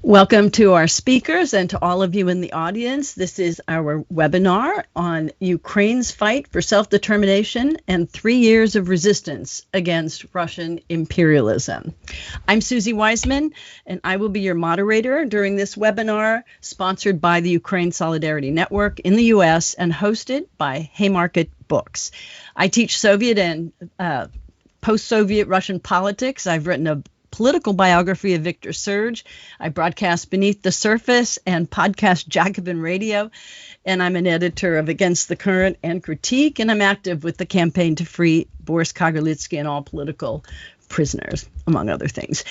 Welcome to our speakers and to all of you in the audience. This is our webinar on Ukraine's fight for self-determination and 3 years of resistance against Russian imperialism. I'm Susie Wiseman, and I will be your moderator during this webinar, sponsored by the Ukraine Solidarity Network in the U.S. and hosted by Haymarket Books. I teach Soviet and post-Soviet Russian politics. I've written a political biography of Victor Serge. I broadcast Beneath the Surface and podcast Jacobin Radio, and I'm an editor of Against the Current and Critique, and I'm active with the campaign to free Boris Kagarlitsky and all political prisoners, among other things.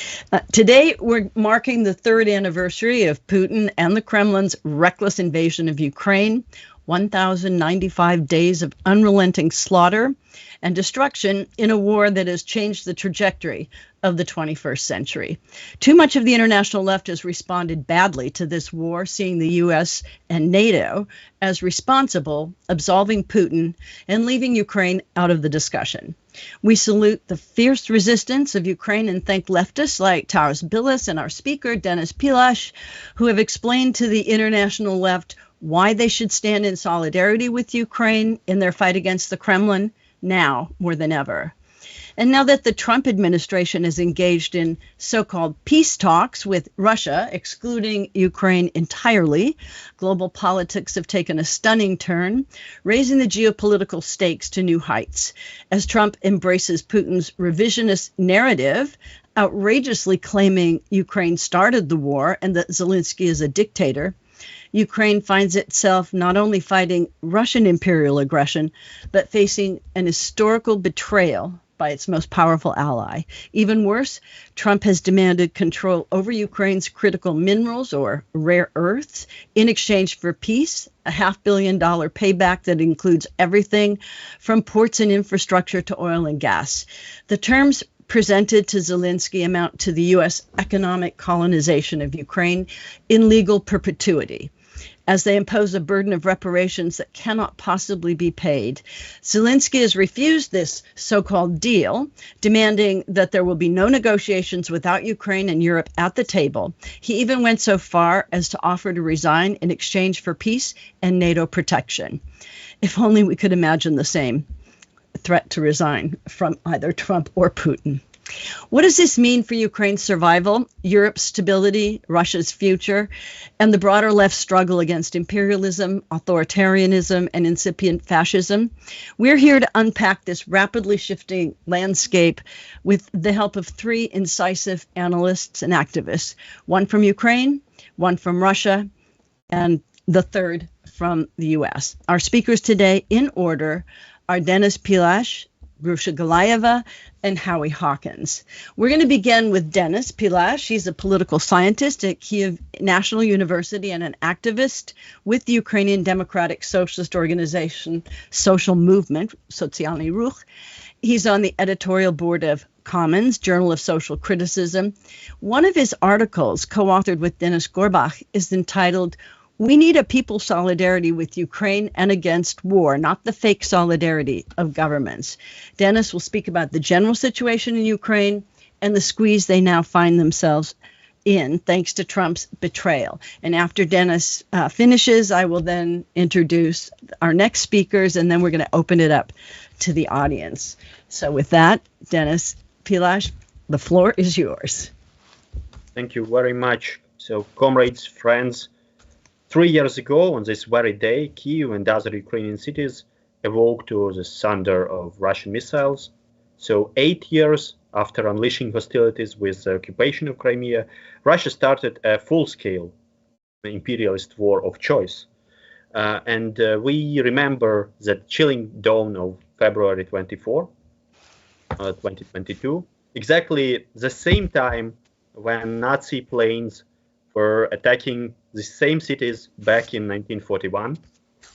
Today, we're marking the third anniversary of Putin and the Kremlin's reckless invasion of Ukraine, 1,095 days of unrelenting slaughter and destruction in a war that has changed the trajectory of the 21st century. Too much of the international left has responded badly to this war, seeing the U.S. and NATO as responsible, absolving Putin and leaving Ukraine out of the discussion. We salute the fierce resistance of Ukraine and thank leftists like Taras Bilis and our speaker, Denis Pilash, who have explained to the international left why they should stand in solidarity with Ukraine in their fight against the Kremlin now more than ever. And now that the Trump administration is engaged in so-called peace talks with Russia, excluding Ukraine entirely, global politics have taken a stunning turn, raising the geopolitical stakes to new heights. As Trump embraces Putin's revisionist narrative, outrageously claiming Ukraine started the war and that Zelensky is a dictator, Ukraine finds itself not only fighting Russian imperial aggression, but facing an historical betrayal by its most powerful ally. Even worse, Trump has demanded control over Ukraine's critical minerals or rare earths in exchange for peace, a $500 million payback that includes everything from ports and infrastructure to oil and gas. The terms presented to Zelensky amount to the U.S. economic colonization of Ukraine in legal perpetuity, as they impose a burden of reparations that cannot possibly be paid. Zelensky has refused this so-called deal, demanding that there will be no negotiations without Ukraine and Europe at the table. He even went so far as to offer to resign in exchange for peace and NATO protection. If only we could imagine the same threat to resign from either Trump or Putin. What does this mean for Ukraine's survival, Europe's stability, Russia's future, and the broader left struggle against imperialism, authoritarianism, and incipient fascism? We're here to unpack this rapidly shifting landscape with the help of three incisive analysts and activists, one from Ukraine, one from Russia, and the third from the U.S. Our speakers today, in order, are Denis Pilash, Grusha Gulaeva, and Howie Hawkins. We're going to begin with Denis Pilash. He's a political scientist at Kyiv National University and an activist with the Ukrainian Democratic Socialist Organization Social Movement, Sotsialnyi Rukh. He's on the editorial board of Commons, Journal of Social Criticism. One of his articles, co-authored with Denis Gorbach, is entitled "We Need a People Solidarity with Ukraine and Against War, Not the Fake Solidarity of Governments." Denis will speak about the general situation in Ukraine and the squeeze they now find themselves in thanks to Trump's betrayal. And after Denis finishes, I will then introduce our next speakers, and then we're going to open it up to the audience. So with that, Denis Pilash, the floor is yours. Thank you very much. So, comrades, friends, 3 years ago, on this very day, Kyiv and other Ukrainian cities awoke to the thunder of Russian missiles. So 8 years after unleashing hostilities with the occupation of Crimea, Russia started a full-scale imperialist war of choice. We remember the chilling dawn of February 24, 2022, exactly the same time when Nazi planes were attacking the same cities back in 1941.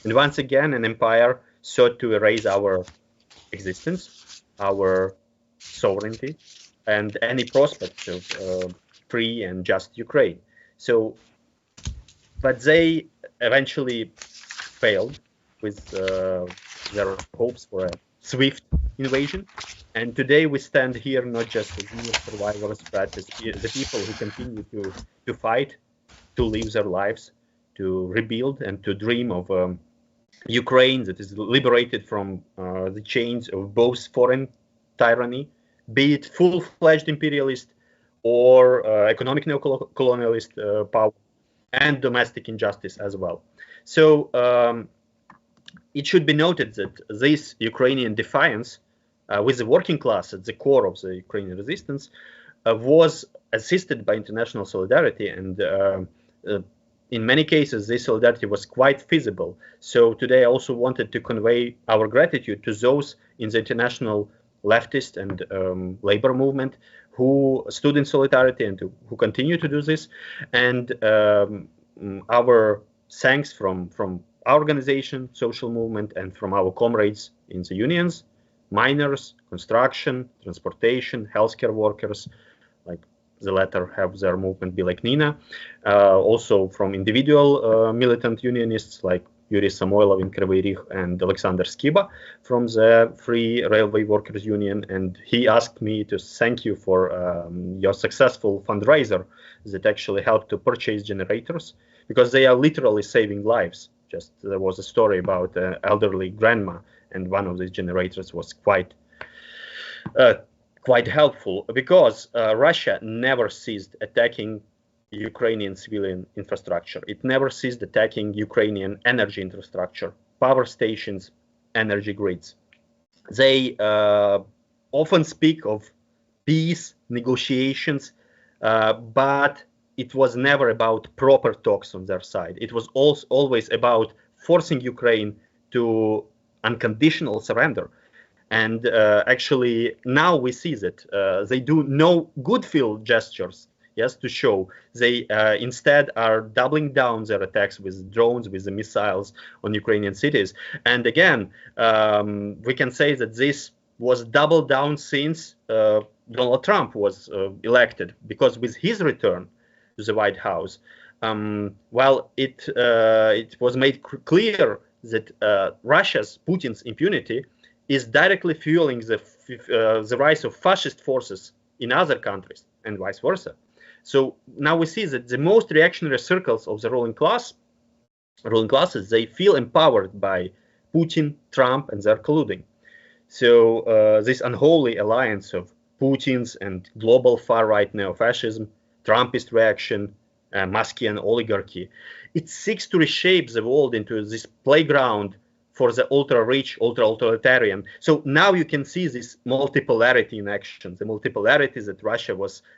And once again, an empire sought to erase our existence, our sovereignty, and any prospect of free and just Ukraine. But they eventually failed with their hopes for a swift invasion. And today we stand here not just as mere survivors, but as the people who continue to fight to live their lives, to rebuild and to dream of Ukraine that is liberated from the chains of both foreign tyranny, be it full-fledged imperialist or economic neocolonialist power, and domestic injustice as well. So it should be noted that this Ukrainian defiance with the working class at the core of the Ukrainian resistance was assisted by international solidarity, and in many cases this solidarity was quite feasible. So today I also wanted to convey our gratitude to those in the international leftist and labor movement who stood in solidarity and who continue to do this, and our thanks from our organization, social movement, and from our comrades in the unions, miners, construction, transportation, healthcare workers, like the latter have their movement be like Nina, also from individual militant unionists like Yuri Samoilov in Kryvyi Rih and Alexander Skiba from the Free Railway Workers Union. And he asked me to thank you for your successful fundraiser that actually helped to purchase generators, because they are literally saving lives. Just there was a story about an elderly grandma, and one of these generators was quite helpful, because Russia never ceased attacking Ukrainian civilian infrastructure. It never ceased attacking Ukrainian energy infrastructure, power stations, energy grids. They often speak of peace, negotiations, but it was never about proper talks on their side. It was also always about forcing Ukraine to unconditional surrender. And actually, now we see that they do no good field gestures, yes, to show. They instead are doubling down their attacks with drones, with the missiles on Ukrainian cities. And again, we can say that this was doubled down since Donald Trump was elected, because with his return to the White House, while it was made clear that Russia's, Putin's impunity is directly fueling the rise of fascist forces in other countries and vice versa. So now we see that the most reactionary circles of the ruling classes, they feel empowered by Putin, Trump, and their colluding. So this unholy alliance of Putin's and global far-right neo-fascism, Trumpist reaction, Muskian oligarchy, it seeks to reshape the world into this playground for the ultra-rich, ultra-authoritarian. So now you can see this multipolarity in action, the multipolarity that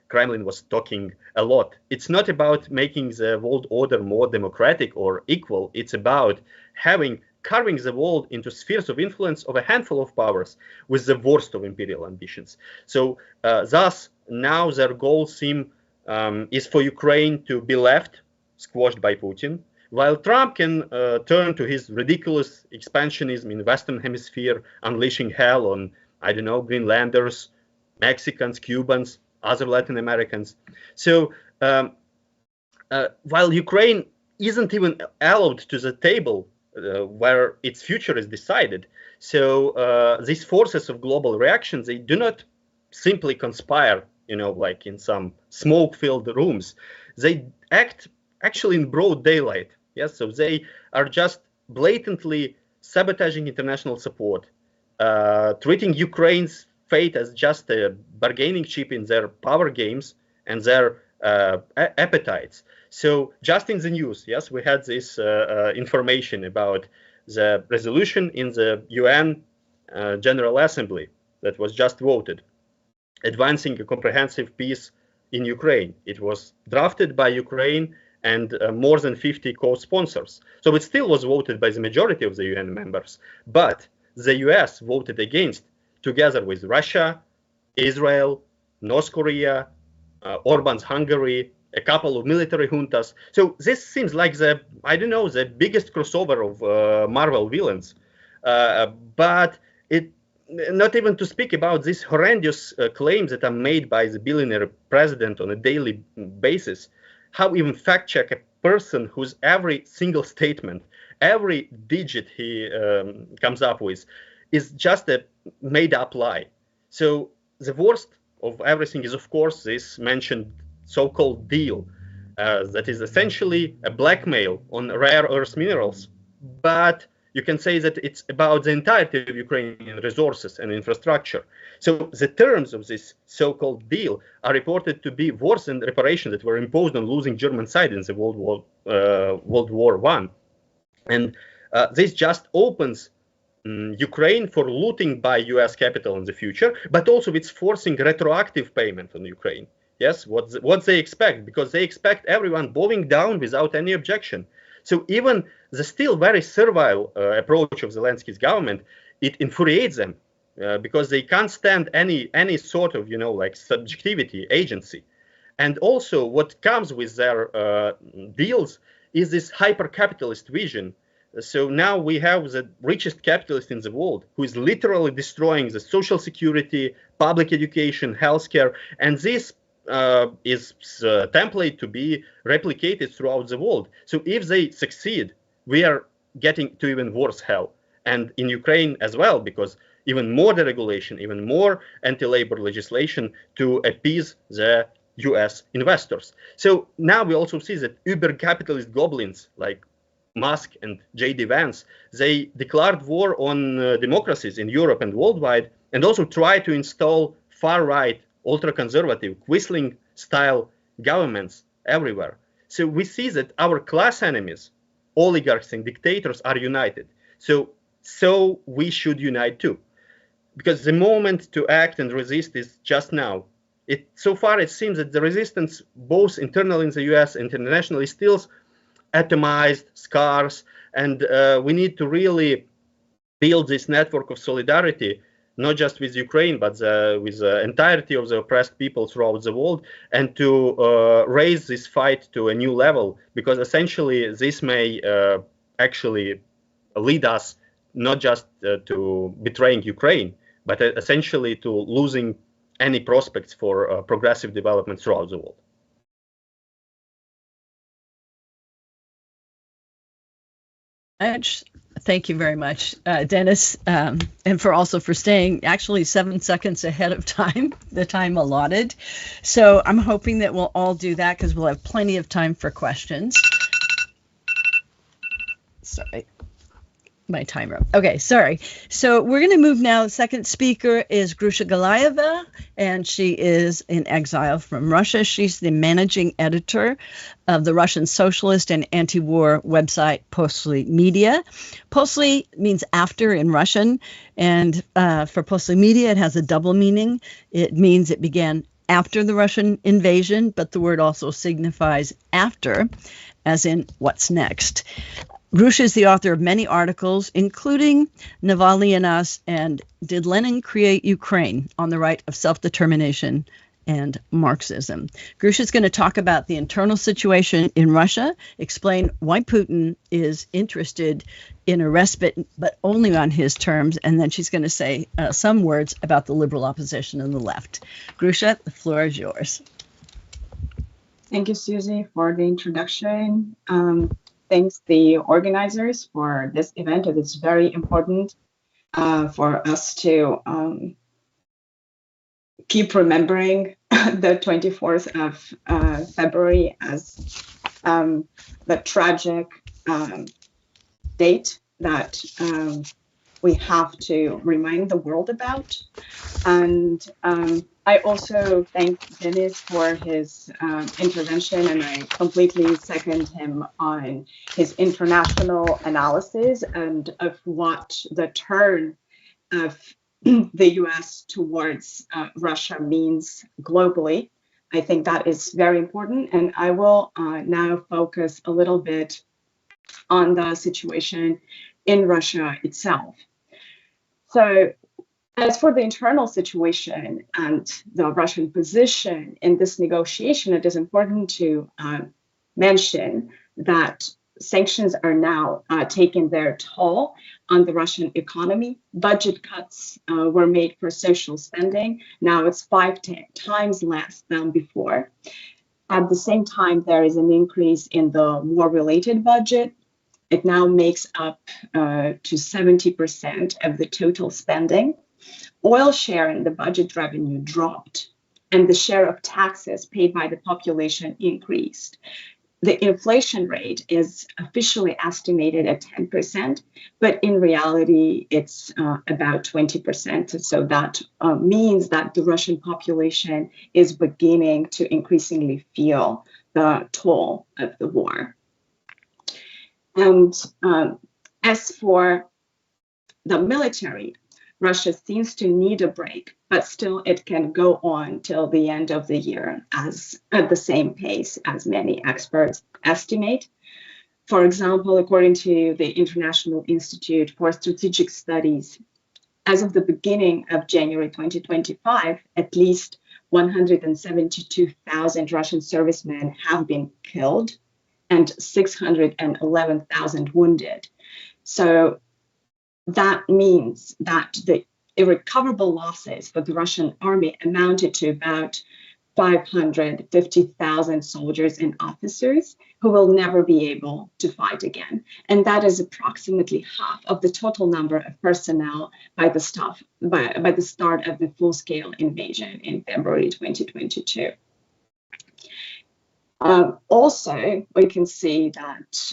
Kremlin was talking a lot. It's not about making the world order more democratic or equal. It's about carving the world into spheres of influence of a handful of powers with the worst of imperial ambitions. So thus, now their goal is for Ukraine to be left, squashed by Putin, while Trump can turn to his ridiculous expansionism in Western Hemisphere, unleashing hell on, I don't know, Greenlanders, Mexicans, Cubans, other Latin Americans. So while Ukraine isn't even allowed to the table where its future is decided, so these forces of global reaction, they do not simply conspire, like in some smoke-filled rooms. They act actually in broad daylight. Yes, so they are just blatantly sabotaging international support, treating Ukraine's fate as just a bargaining chip in their power games and their appetites. So just in the news, yes, we had this information about the resolution in the UN General Assembly that was just voted, advancing a comprehensive peace in Ukraine. It was drafted by Ukraine and more than 50 co-sponsors. So it still was voted by the majority of the UN members, but the US voted against, together with Russia, Israel, North Korea, Orban's Hungary, a couple of military juntas. So this seems like the biggest crossover of Marvel villains. But it, not even to speak about these horrendous claims that are made by the billionaire president on a daily basis. How even fact check a person whose every single statement, every digit he comes up with is just a made up lie. So the worst of everything is, of course, this mentioned so-called deal that is essentially a blackmail on rare earth minerals. But you can say that it's about the entirety of Ukrainian resources and infrastructure. So the terms of this so-called deal are reported to be worse than reparations that were imposed on losing German side in the World War I. And this just opens Ukraine for looting by US capital in the future, but also it's forcing retroactive payment on Ukraine. Yes, what they expect, because they expect everyone bowing down without any objection. So even the still very servile approach of Zelensky's government, it infuriates them because they can't stand any sort of, like subjectivity, agency. And also what comes with their deals is this hyper-capitalist vision. So now we have the richest capitalist in the world who is literally destroying the social security, public education, healthcare, and this is a template to be replicated throughout the world. So if they succeed, we are getting to even worse hell. And in Ukraine as well, because even more deregulation, even more anti-labor legislation to appease the US investors. So now we also see that uber-capitalist goblins like Musk and J.D. Vance, they declared war on democracies in Europe and worldwide, and also try to install far-right, ultra-conservative, Quisling-style governments everywhere. So we see that our class enemies, oligarchs and dictators, are united. So we should unite too, because the moment to act and resist is just now. So far it seems that the resistance, both internally in the US and internationally, is still atomized, scarce, and we need to really build this network of solidarity, not just with Ukraine, but with the entirety of the oppressed people throughout the world, and to raise this fight to a new level, because essentially this may actually lead us not just to betraying Ukraine, but essentially to losing any prospects for progressive development throughout the world. Thank you very much, Dennis, and for staying actually 7 seconds ahead of time, the time allotted. So I'm hoping that we'll all do that because we'll have plenty of time for questions. Sorry. My timer. Okay, sorry. So we're going to move now. The second speaker is Grusha Gulaeva, and she is in exile from Russia. She's the managing editor of the Russian socialist and anti-war website Posly Media. Posly means after in Russian, and for Posly Media, it has a double meaning. It means it began after the Russian invasion, but the word also signifies after, as in what's next. Grusha is the author of many articles, including Navalny and Us and Did Lenin Create Ukraine? On the Right of Self-Determination and Marxism. Grusha is going to talk about the internal situation in Russia, explain why Putin is interested in a respite, but only on his terms, and then she's going to say some words about the liberal opposition and the left. Grusha, the floor is yours. Thank you, Susie, for the introduction. Thanks the organizers for this event. It is very important for us to keep remembering the 24th of February as the tragic date that we have to remind the world about. And I also thank Dennis for his intervention, and I completely second him on his international analysis and of what the turn of the US towards Russia means globally. I think that is very important, and I will now focus a little bit on the situation in Russia itself. So, as for the internal situation and the Russian position in this negotiation, it is important to mention that sanctions are now taking their toll on the Russian economy. Budget cuts were made for social spending. Now it's 5 times less than before. At the same time, there is an increase in the war-related budget. It now makes up to 70% of the total spending. Oil share in the budget revenue dropped and the share of taxes paid by the population increased. The inflation rate is officially estimated at 10%, but in reality, it's about 20%. So that means that the Russian population is beginning to increasingly feel the toll of the war. And as for the military, Russia seems to need a break, but still it can go on till the end of the year at the same pace as many experts estimate. For example, according to the International Institute for Strategic Studies, as of the beginning of January 2025, at least 172,000 Russian servicemen have been killed and 611,000 wounded. So that means that the irrecoverable losses for the Russian army amounted to about 550,000 soldiers and officers who will never be able to fight again. And that is approximately half of the total number of personnel by the start of the full-scale invasion in February 2022. Also, we can see that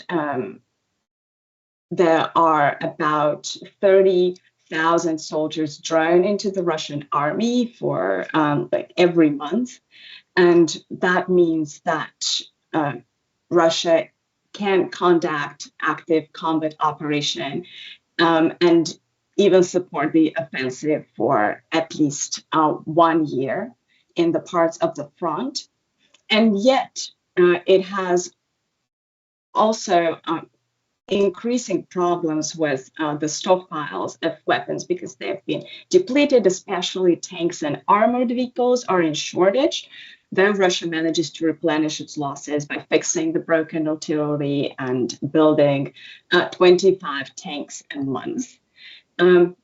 there are about 30,000 soldiers drawn into the Russian army for every month. And that means that Russia can conduct active combat operation and even support the offensive for at least 1 year in the parts of the front. And yet it has also increasing problems with the stockpiles of weapons because they have been depleted, especially tanks and armored vehicles are in shortage, though Russia manages to replenish its losses by fixing the broken artillery and building 25 tanks a month.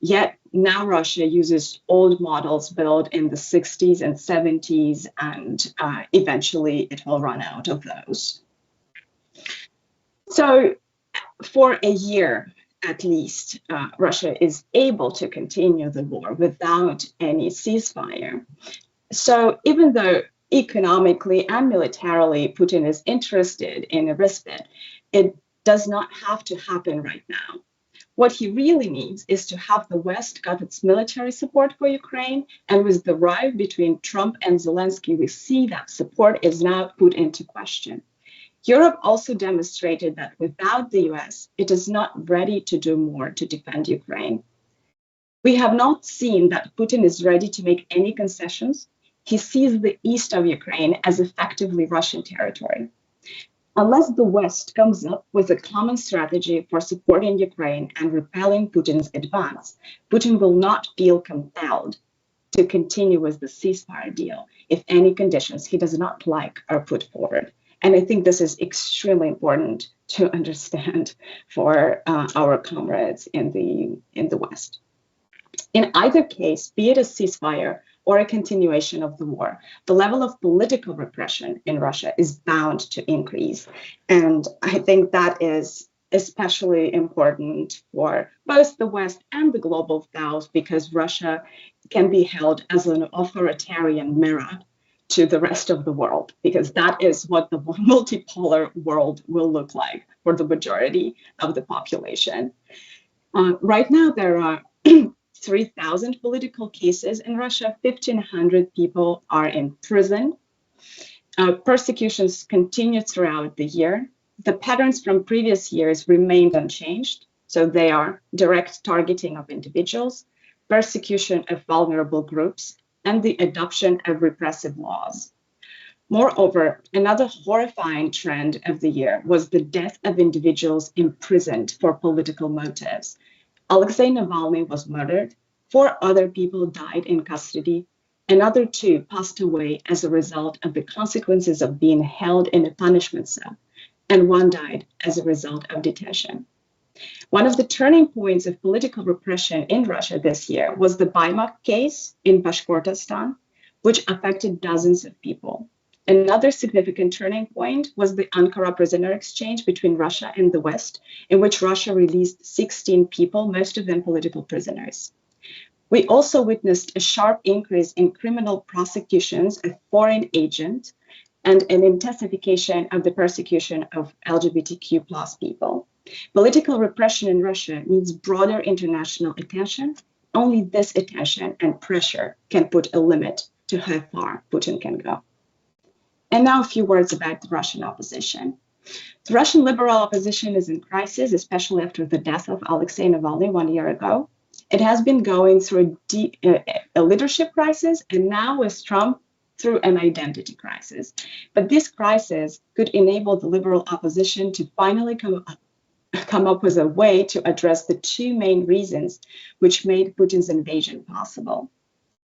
Yet now Russia uses old models built in the 60s and 70s, and eventually it will run out of those. So for a year, at least, Russia is able to continue the war without any ceasefire. So even though economically and militarily Putin is interested in a respite, it does not have to happen right now. What he really needs is to have the West cut its military support for Ukraine, and with the rift between Trump and Zelensky, we see that support is now put into question. Europe also demonstrated that without the US, it is not ready to do more to defend Ukraine. We have not seen that Putin is ready to make any concessions. He sees the east of Ukraine as effectively Russian territory. Unless the West comes up with a common strategy for supporting Ukraine and repelling Putin's advance, Putin will not feel compelled to continue with the ceasefire deal if any conditions he does not like are put forward. And I think this is extremely important to understand for our comrades in the West. In either case, be it a ceasefire or a continuation of the war, the level of political repression in Russia is bound to increase. And I think that is especially important for both the West and the global South, because Russia can be held as an authoritarian mirror to the rest of the world, because that is what the multipolar world will look like for the majority of the population. Right now, there are 3,000 political cases in Russia. 1,500 people are in prison. Persecutions continue throughout the year. The patterns from previous years remained unchanged. So they are direct targeting of individuals, persecution of vulnerable groups, and the adoption of repressive laws. Moreover, another horrifying trend of the year was the death of individuals imprisoned for political motives. Alexei Navalny was murdered, 4 other people died in custody, another 2 passed away as a result of the consequences of being held in a punishment cell, and 1 died as a result of detention. One of the turning points of political repression in Russia this year was the Baimak case in Bashkortostan, which affected dozens of people. Another significant turning point was the Ankara prisoner exchange between Russia and the West, in which Russia released 16 people, most of them political prisoners. We also witnessed a sharp increase in criminal prosecutions of foreign agents and an intensification of the persecution of LGBTQ plus people. Political repression in Russia needs broader international attention. Only this attention and pressure can put a limit to how far Putin can go. And now a few words about the Russian opposition. The Russian liberal opposition is in crisis, especially after the death of Alexei Navalny 1 year ago. It has been going through a leadership crisis, and now with Trump, through an identity crisis. But this crisis could enable the liberal opposition to finally come up with a way to address the two main reasons which made Putin's invasion possible.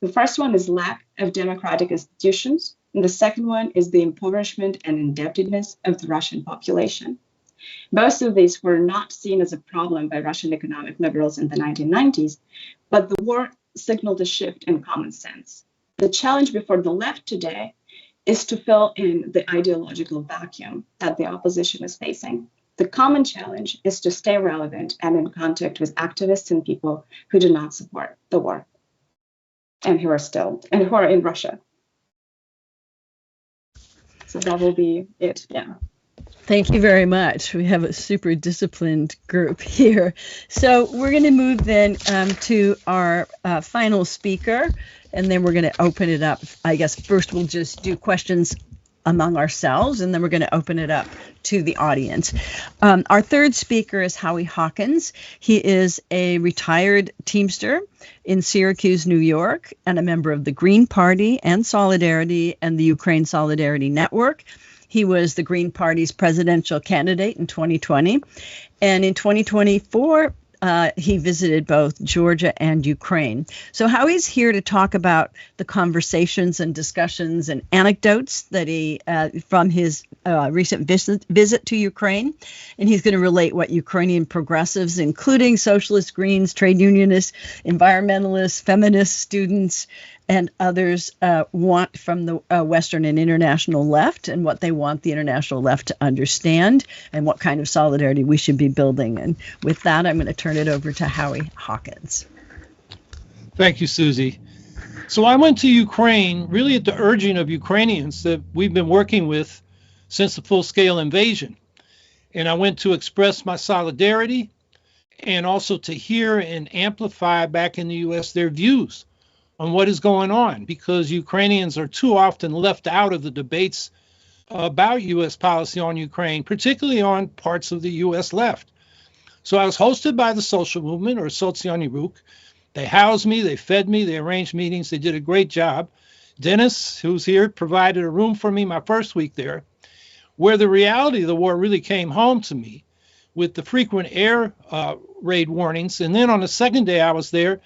The first one is lack of democratic institutions, and the second one is the impoverishment and indebtedness of the Russian population. Both of these were not seen as a problem by Russian economic liberals in the 1990s, but the war signaled a shift in common sense. The challenge before the left today is to fill in the ideological vacuum that the opposition is facing. The common challenge is to stay relevant and in contact with activists and people who do not support the war and who are in Russia. So that will be it. Yeah. Thank you very much. We have a super disciplined group here. So we're going to move then to our final speaker, and then we're going to open it up. I guess first we'll just do questions among ourselves, and then we're going to open it up to the audience. Our third speaker is Howie Hawkins. He is a retired Teamster in Syracuse, New York, and a member of the Green Party and Solidarity and the Ukraine Solidarity Network. He was the Green Party's presidential candidate in 2020. And in 2024, he visited both Georgia and Ukraine. So Howie's here to talk about the conversations and discussions and anecdotes that he from his recent visit to Ukraine. And he's going to relate what Ukrainian progressives, including socialists, Greens, trade unionists, environmentalists, feminists, students, and others want from the Western and international left, and what they want the international left to understand, and what kind of solidarity we should be building. And with that, I'm going to turn it over to Howie Hawkins. Thank you, Susie. So I went to Ukraine really at the urging of Ukrainians that we've been working with since the full-scale invasion. And I went to express my solidarity and also to hear and amplify back in the U.S. their views on what is going on, because Ukrainians are too often left out of the debates about U.S. policy on Ukraine, particularly on parts of the U.S. left. So I was hosted by the social movement, or Sotsialnyi Rukh. They housed me, they fed me, they arranged meetings, they did a great job. Dennis, who's here, provided a room for me my first week there, where the reality of the war really came home to me with the frequent air raid warnings. And then on the second day I was there,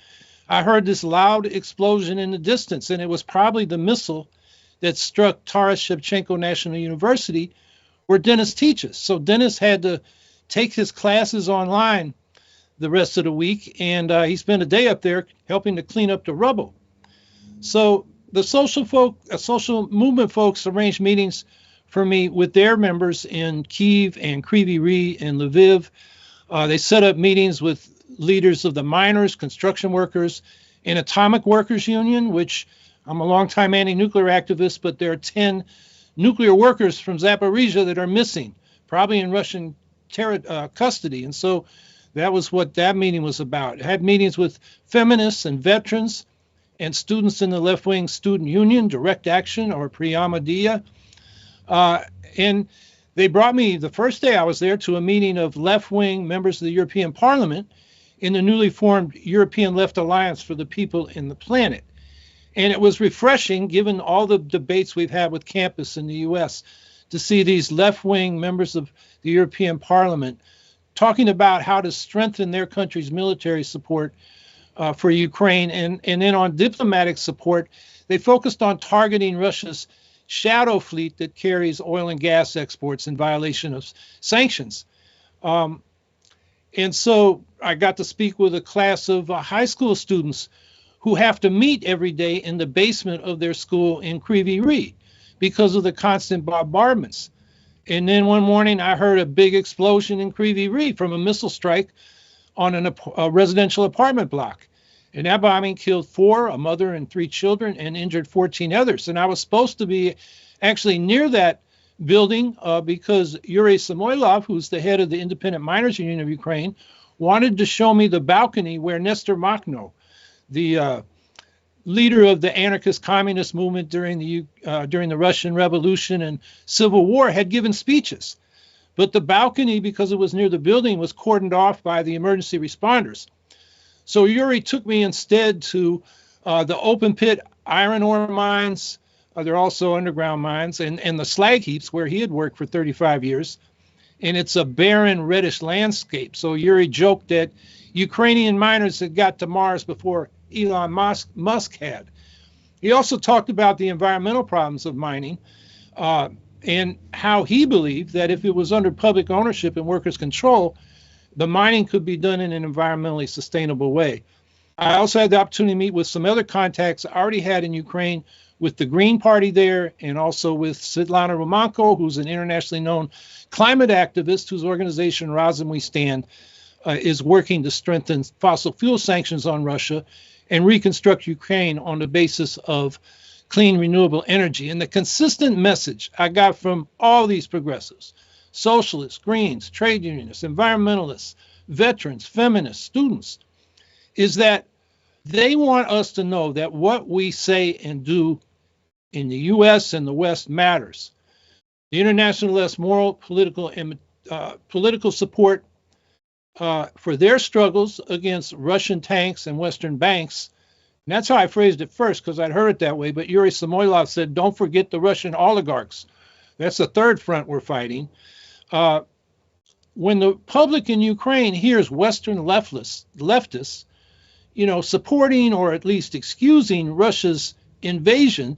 I heard this loud explosion in the distance, and it was probably the missile that struck Taras Shevchenko National University, where Dennis teaches. So Dennis had to take his classes online the rest of the week, and he spent a day up there helping to clean up the rubble. So the social movement folks arranged meetings for me with their members in Kyiv and Kryvyi Rih and Lviv. They set up meetings with leaders of the miners, construction workers, and atomic workers union, which I'm a longtime anti-nuclear activist, but there are 10 nuclear workers from Zaporizhia that are missing, probably in Russian custody. And so that was what that meeting was about. I had meetings with feminists and veterans and students in the left-wing student union, Direct Action, or Priyama Dia. And they brought me, the first day I was there, to a meeting of left-wing members of the European Parliament in the newly formed European Left Alliance for the People and the Planet. And it was refreshing, given all the debates we've had with campus in the U.S., to see these left-wing members of the European Parliament talking about how to strengthen their country's military support for Ukraine. And then on diplomatic support, they focused on targeting Russia's shadow fleet that carries oil and gas exports in violation of sanctions. And so I got to speak with a class of high school students who have to meet every day in the basement of their school in Kryvyi Rih because of the constant bombardments. And then one morning I heard a big explosion in Kryvyi Rih from a missile strike on a residential apartment block. And that bombing killed 4, a mother and 3 children, and injured 14 others. And I was supposed to be actually near that building because Yuri Samoilov, who's the head of the Independent Miners Union of Ukraine, wanted to show me the balcony where Nestor Makhno, the leader of the anarchist communist movement during the Russian Revolution and Civil War, had given speeches. But the balcony, because it was near the building, was cordoned off by the emergency responders. So Yuri took me instead to the open pit iron ore mines. They're also underground mines, and the slag heaps where he had worked for 35 years. And it's a barren, reddish landscape. So Yuri joked that Ukrainian miners had got to Mars before Elon Musk had. He also talked about the environmental problems of mining and how he believed that if it was under public ownership and workers' control, the mining could be done in an environmentally sustainable way. I also had the opportunity to meet with some other contacts I already had in Ukraine with the Green Party there, and also with Svetlana Romanko, who's an internationally known climate activist whose organization Razum We Stand is working to strengthen fossil fuel sanctions on Russia and reconstruct Ukraine on the basis of clean, renewable energy. And the consistent message I got from all these progressives, socialists, Greens, trade unionists, environmentalists, veterans, feminists, students, is that they want us to know that what we say and do in the U.S. and the West matters. The international left's moral, political, and political support for their struggles against Russian tanks and Western banks. And that's how I phrased it first, because I'd heard it that way. But Yuri Samoilov said, don't forget the Russian oligarchs. That's the third front we're fighting. When the public in Ukraine hears Western leftists, supporting or at least excusing Russia's invasion,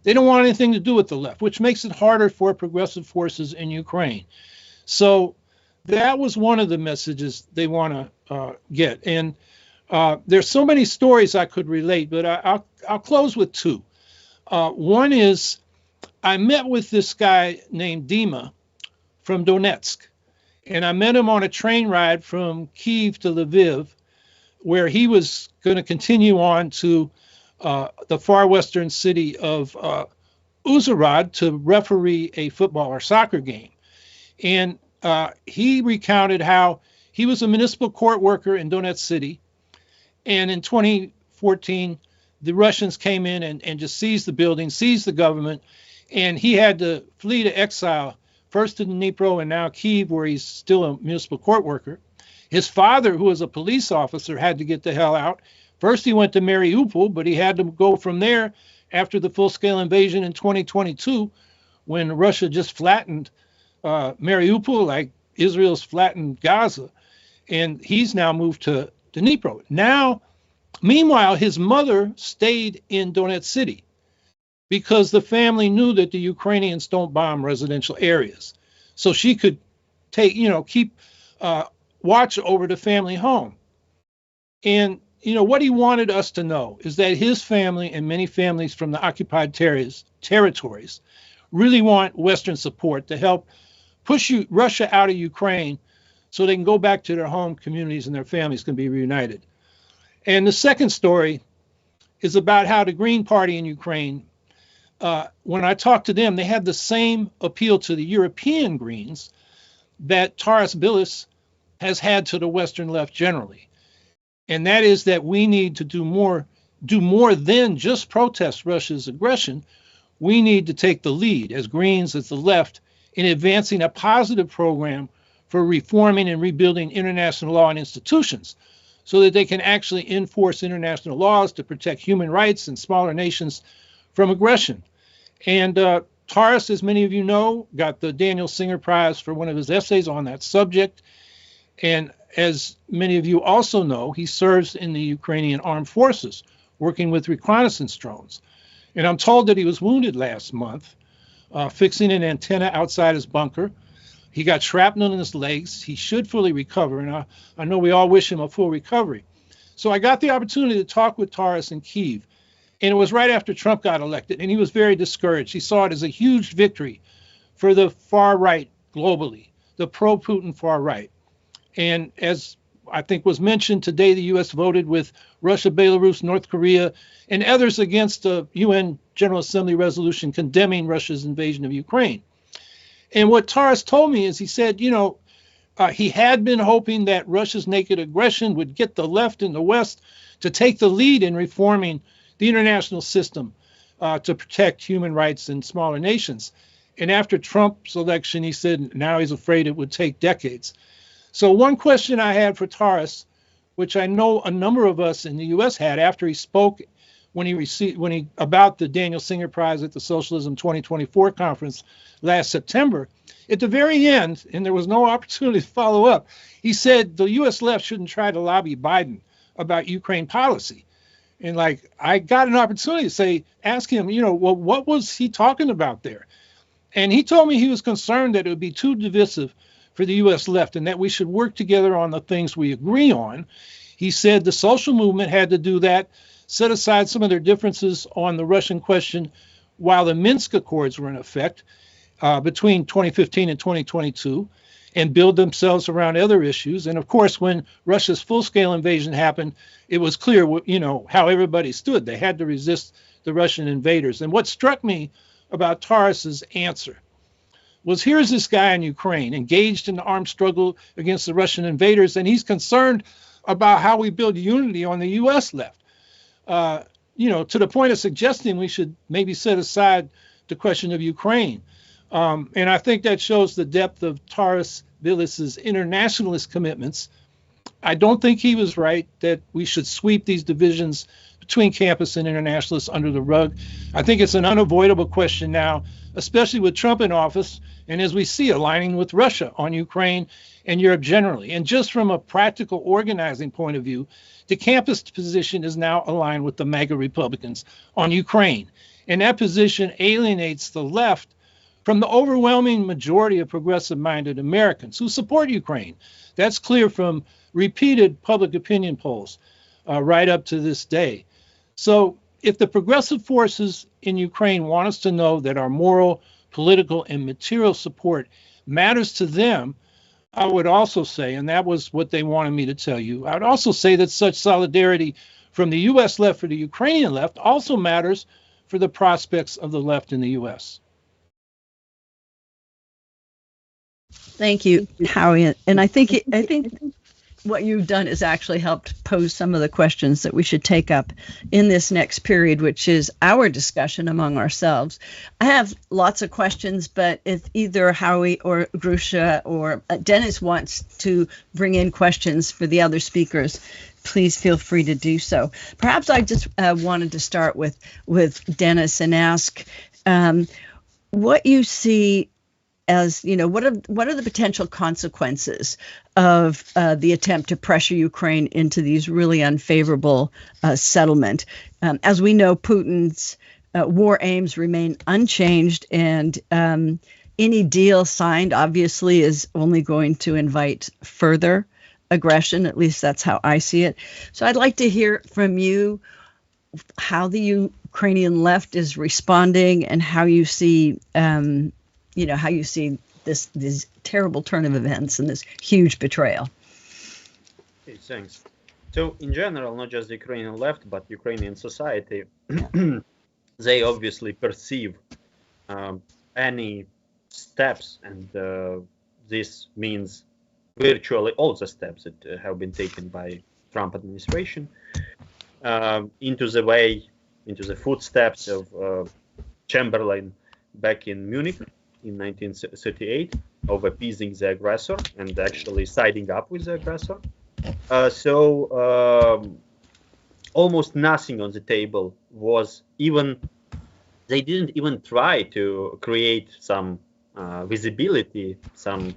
they don't want anything to do with the left, which makes it harder for progressive forces in Ukraine. So that was one of the messages they want to get. And there's so many stories I could relate, but I'll close with 2. One is I met with this guy named Dima from Donetsk, and I met him on a train ride from Kyiv to Lviv, where he was going to continue on to the far western city of Uzhhorod to referee a football or soccer game. And he recounted how he was a municipal court worker in Donetsk City. And in 2014, the Russians came in and just seized the building, seized the government, and he had to flee to exile, first to Dnipro and now Kyiv, where he's still a municipal court worker. His father, who was a police officer, had to get the hell out. First, he went to Mariupol, but he had to go from there after the full-scale invasion in 2022, when Russia just flattened Mariupol like Israel's flattened Gaza. And he's now moved to Dnipro. Meanwhile, his mother stayed in Donetsk City because the family knew that the Ukrainians don't bomb residential areas. So she could keep watch over the family home. And, what he wanted us to know is that his family and many families from the occupied territories really want Western support to help push Russia out of Ukraine so they can go back to their home communities and their families can be reunited. And the second story is about how the Green Party in Ukraine, when I talked to them, they had the same appeal to the European Greens that Taras Billis has had to the Western left generally. And that is that we need to do more than just protest Russia's aggression. We need to take the lead as Greens, as the left, in advancing a positive program for reforming and rebuilding international law and institutions so that they can actually enforce international laws to protect human rights and smaller nations from aggression. And Taras, as many of you know, got the Daniel Singer Prize for one of his essays on that subject. And as many of you also know, he serves in the Ukrainian armed forces, working with reconnaissance drones. And I'm told that he was wounded last month, fixing an antenna outside his bunker. He got shrapnel in his legs. He should fully recover, and I know we all wish him a full recovery. So I got the opportunity to talk with Taras in Kyiv, and it was right after Trump got elected, and he was very discouraged. He saw it as a huge victory for the far right globally, the pro-Putin far right. And as I think was mentioned today, the U.S. voted with Russia, Belarus, North Korea, and others against the UN General Assembly resolution condemning Russia's invasion of Ukraine. And what Taras told me is he said, he had been hoping that Russia's naked aggression would get the left and the West to take the lead in reforming the international system to protect human rights in smaller nations. And after Trump's election, he said now he's afraid it would take decades. So one question I had for Taras, which I know a number of us in the U.S. had after he spoke about the Daniel Singer Prize at the Socialism 2024 conference last September, at the very end, and there was no opportunity to follow up, he said the U.S. left shouldn't try to lobby Biden about Ukraine policy. And I got an opportunity to ask him, well, what was he talking about there? And he told me he was concerned that it would be too divisive for the U.S. left and that we should work together on the things we agree on. He said the social movement had to do that, set aside some of their differences on the Russian question while the Minsk Accords were in effect between 2015 and 2022, and build themselves around other issues. And of course, when Russia's full-scale invasion happened, it was clear, how everybody stood. They had to resist the Russian invaders. And what struck me about Taras's answer was, here's this guy in Ukraine engaged in the armed struggle against the Russian invaders, and he's concerned about how we build unity on the U.S. left. To the point of suggesting we should maybe set aside the question of Ukraine. And I think that shows the depth of Taras Bilis's internationalist commitments. I don't think he was right that we should sweep these divisions between campus and internationalists under the rug. I think it's an unavoidable question now, especially with Trump in office, and as we see, aligning with Russia on Ukraine and Europe generally. And just from a practical organizing point of view, the campus position is now aligned with the MAGA Republicans on Ukraine. And that position alienates the left from the overwhelming majority of progressive-minded Americans who support Ukraine. That's clear from repeated public opinion polls right up to this day. So if the progressive forces in Ukraine want us to know that our moral, political, and material support matters to them, I would also say, and that was what they wanted me to tell you, I would also say that such solidarity from the U.S. left for the Ukrainian left also matters for the prospects of the left in the U.S. Thank you, Howie. And I think what you've done is actually helped pose some of the questions that we should take up in this next period, which is our discussion among ourselves. I have lots of questions, but if either Howie or Grusha or Dennis wants to bring in questions for the other speakers, please feel free to do so. Perhaps I just wanted to start with Dennis and ask what you see as, what are the potential consequences of the attempt to pressure Ukraine into these really unfavorable settlement? As we know, Putin's war aims remain unchanged, and any deal signed obviously is only going to invite further aggression. At least that's how I see it. So I'd like to hear from you how the Ukrainian left is responding and how you see how you see this terrible turn of events and this huge betrayal. Okay, thanks. So in general, not just the Ukrainian left, but Ukrainian society, they obviously perceive any steps, and this means virtually all the steps that have been taken by Trump administration into the footsteps of Chamberlain back in Munich in 1938, of appeasing the aggressor and actually siding up with the aggressor. So almost nothing on the table was they didn't even try to create some visibility, some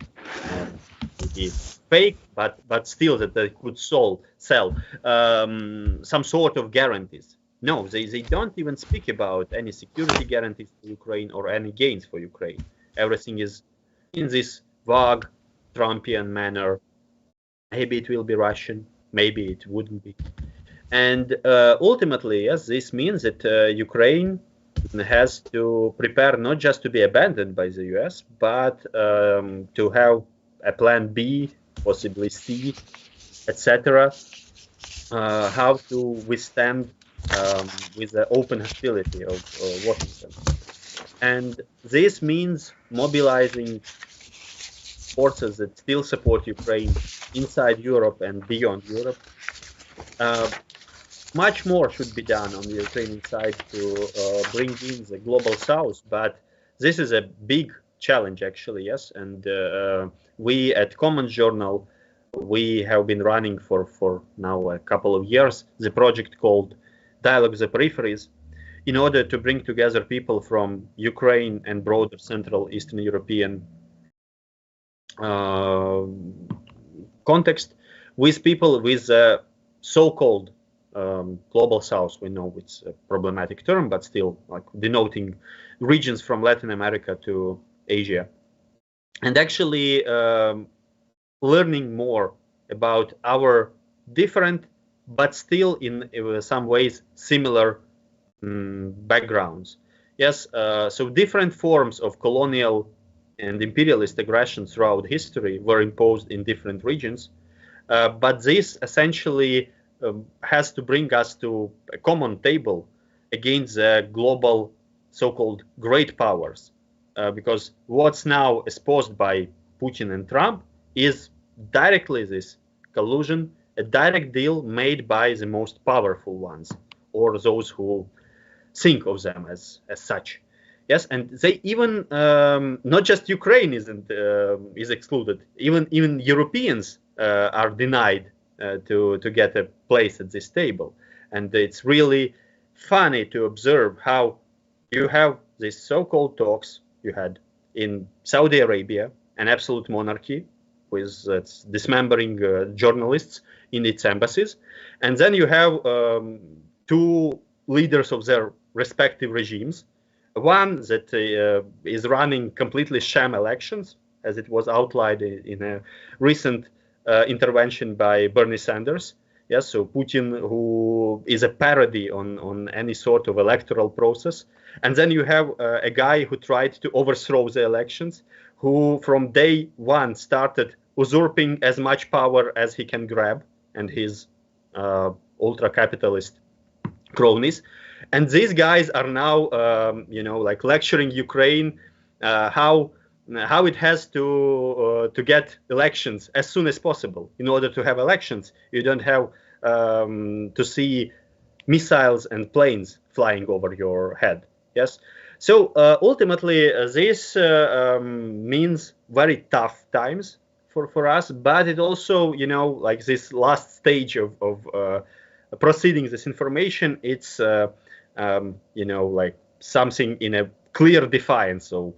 maybe fake, but still that they could sell some sort of guarantees. No, they don't even speak about any security guarantees for Ukraine or any gains for Ukraine. Everything is in this vague Trumpian manner. Maybe it will be Russian, maybe it wouldn't be. And ultimately, yes, this means that Ukraine has to prepare not just to be abandoned by the US, but to have a plan B, possibly C, etc. How to withstand with the open hostility of Washington. And this means mobilizing forces that still support Ukraine inside Europe and beyond Europe. Much more should be done on the Ukrainian side to bring in the global south, but this is a big challenge, actually, yes. And we at Commons Journal, we have been running for now a couple of years the project called Dialogue of the Peripheries, in order to bring together people from Ukraine and broader Central Eastern European context with people with so-called global south. We know it's a problematic term, but still like denoting regions from Latin America to Asia, and actually learning more about our different but still in some ways similar backgrounds. Yes, so different forms of colonial and imperialist aggression throughout history were imposed in different regions, but this essentially has to bring us to a common table against the global so-called great powers, because what's now exposed by Putin and Trump is directly this collusion, a direct deal made by the most powerful ones, or those who think of them as such. Yes, and they even not just Ukraine is excluded. Even Europeans are denied to get a place at this table, and it's really funny to observe how you have these so-called talks you had in Saudi Arabia, an absolute monarchy with dismembering journalists in its embassies, and then you have two leaders of their respective regimes. One that is running completely sham elections, as it was outlined in a recent intervention by Bernie Sanders. Yes, so Putin, who is a parody on any sort of electoral process. And then you have a guy who tried to overthrow the elections, who from day one started usurping as much power as he can grab, and his ultra-capitalist cronies. And these guys are now, like lecturing Ukraine how it has to get elections as soon as possible. In order to have elections, you don't have to see missiles and planes flying over your head. Yes. So ultimately, this means very tough times for us, but it also, like this last stage of proceeding this information, it's like something in a clear defiance. So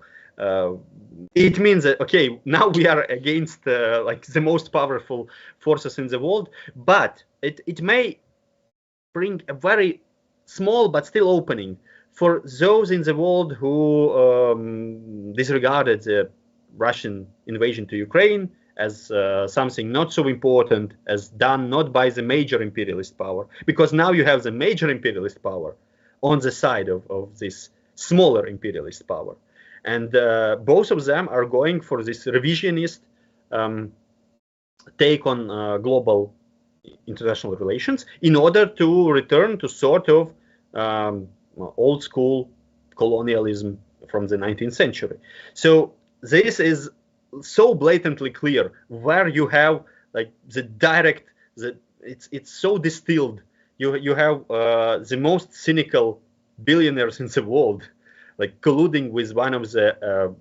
it means that, okay, now we are against like the most powerful forces in the world, but it may bring a very small but still opening for those in the world who disregarded the Russian invasion to Ukraine as something not so important, as done not by the major imperialist power, because now you have the major imperialist power on the side of this smaller imperialist power. And both of them are going for this revisionist take on global international relations in order to return to sort of old school colonialism from the 19th century. So this is so blatantly clear, where you have like the direct, it's so distilled. You have the most cynical billionaires in the world, like colluding with one of the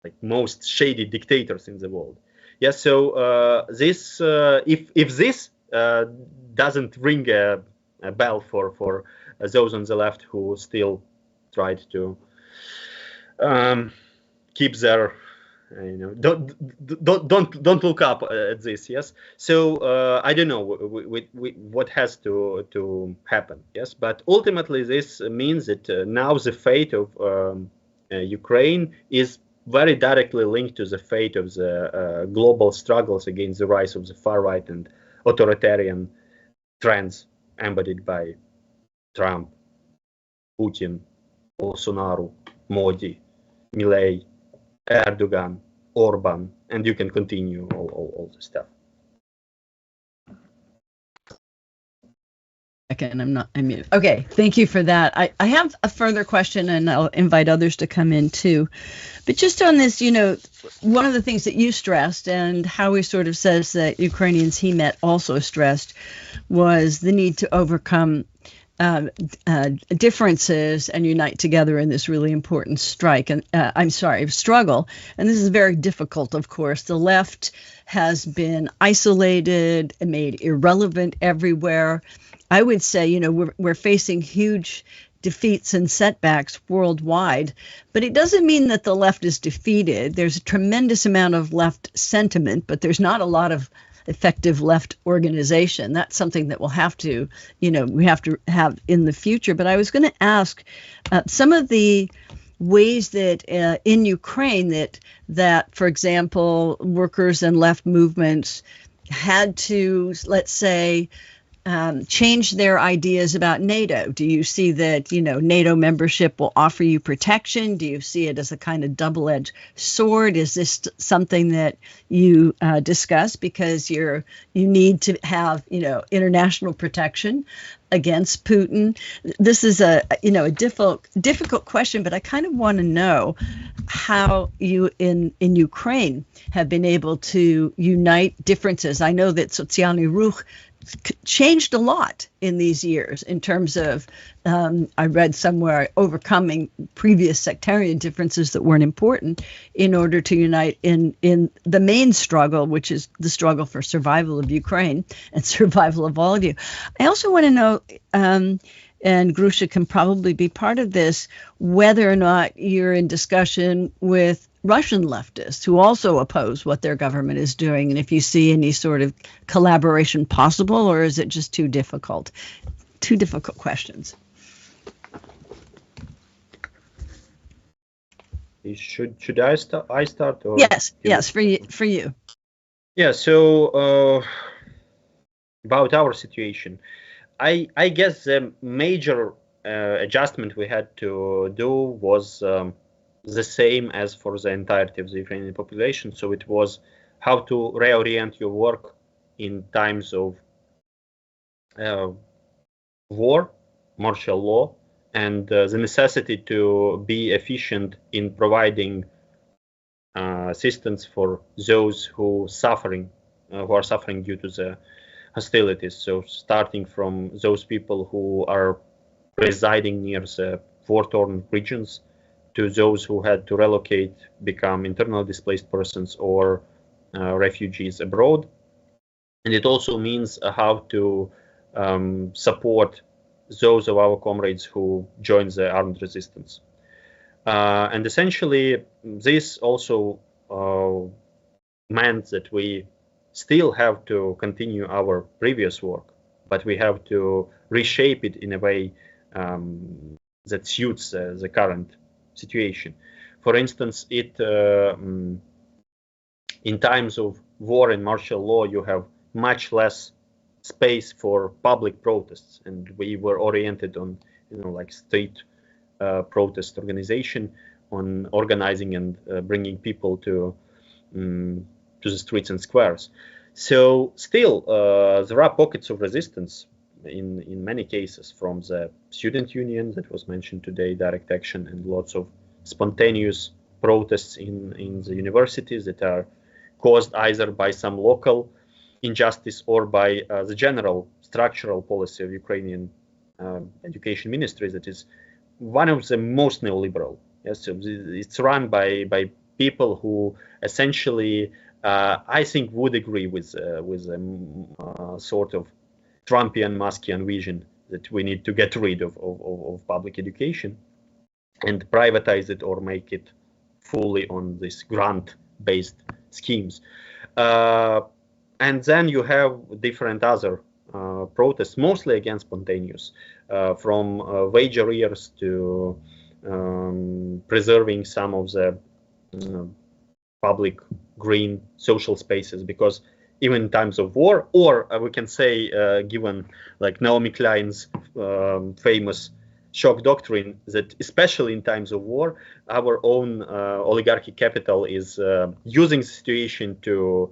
like most shady dictators in the world. Yeah. So this, if this doesn't ring a bell for those on the left who still tried to keep their, don't look up at this. Yes. So I don't know what has to happen. Yes. But ultimately, this means that now the fate of Ukraine is very directly linked to the fate of the global struggles against the rise of the far right and authoritarian trends embodied by Trump, Putin, Bolsonaro, Modi, Milei, Erdogan, Orban, and you can continue all the stuff. second. I'm muted. Okay, thank you for that. I have a further question, and I'll invite others to come in too. But just on this, one of the things that you stressed, and Howie sort of says that Ukrainians he met also stressed, was the need to overcome differences and unite together in this really important struggle. And this is very difficult, of course. The left has been isolated and made irrelevant everywhere. I would say, we're facing huge defeats and setbacks worldwide, but it doesn't mean that the left is defeated. There's a tremendous amount of left sentiment, but there's not a lot of effective left organization. That's something that we'll have to, we have to have in the future. But I was going to ask some of the ways that in Ukraine that, for example, workers and left movements had to, let's say, change their ideas about NATO. Do you see that, NATO membership will offer you protection? Do you see it as a kind of double-edged sword? Is this something that you discuss because you need to have, international protection against Putin? This is a difficult question, but I kind of want to know how you in Ukraine have been able to unite differences. I know that Sotsialnyi Rukh changed a lot in these years in terms of, I read somewhere, overcoming previous sectarian differences that weren't important in order to unite in the main struggle, which is the struggle for survival of Ukraine and survival of all of you. I also want to know, and Grusha can probably be part of this, whether or not you're in discussion with Russian leftists who also oppose what their government is doing, and if you see any sort of collaboration possible, or is it just too difficult? Two difficult questions. Should I start? Or yes, for you. Yeah. So about our situation, I guess the major adjustment we had to do was the same as for the entirety of the Ukrainian population. So it was how to reorient your work in times of war, martial law, and the necessity to be efficient in providing assistance for those who are suffering due to the hostilities. So starting from those people who are residing near the war-torn regions, to those who had to relocate, become internally displaced persons or refugees abroad. And it also means how to support those of our comrades who join the armed resistance. And essentially, this also meant that we still have to continue our previous work, but we have to reshape it in a way that suits the current situation. For instance, in times of war and martial law, you have much less space for public protests, and we were oriented on, like street protest organization, on organizing and bringing people to the streets and squares. So still, there are pockets of resistance in many cases, from the student union that was mentioned today, direct action, and lots of spontaneous protests in the universities that are caused either by some local injustice or by the general structural policy of Ukrainian education ministry that is one of the most neoliberal. Yes, so it's run by people who essentially, I think, would agree with sort of Trumpian, Muskian vision that we need to get rid of public education and privatize it or make it fully on this grant-based schemes. And then you have different other protests, mostly against spontaneous, from wage arrears to preserving some of the public green social spaces, because even in times of war, or we can say, given like Naomi Klein's famous shock doctrine, that especially in times of war, our own oligarchic capital is using the situation to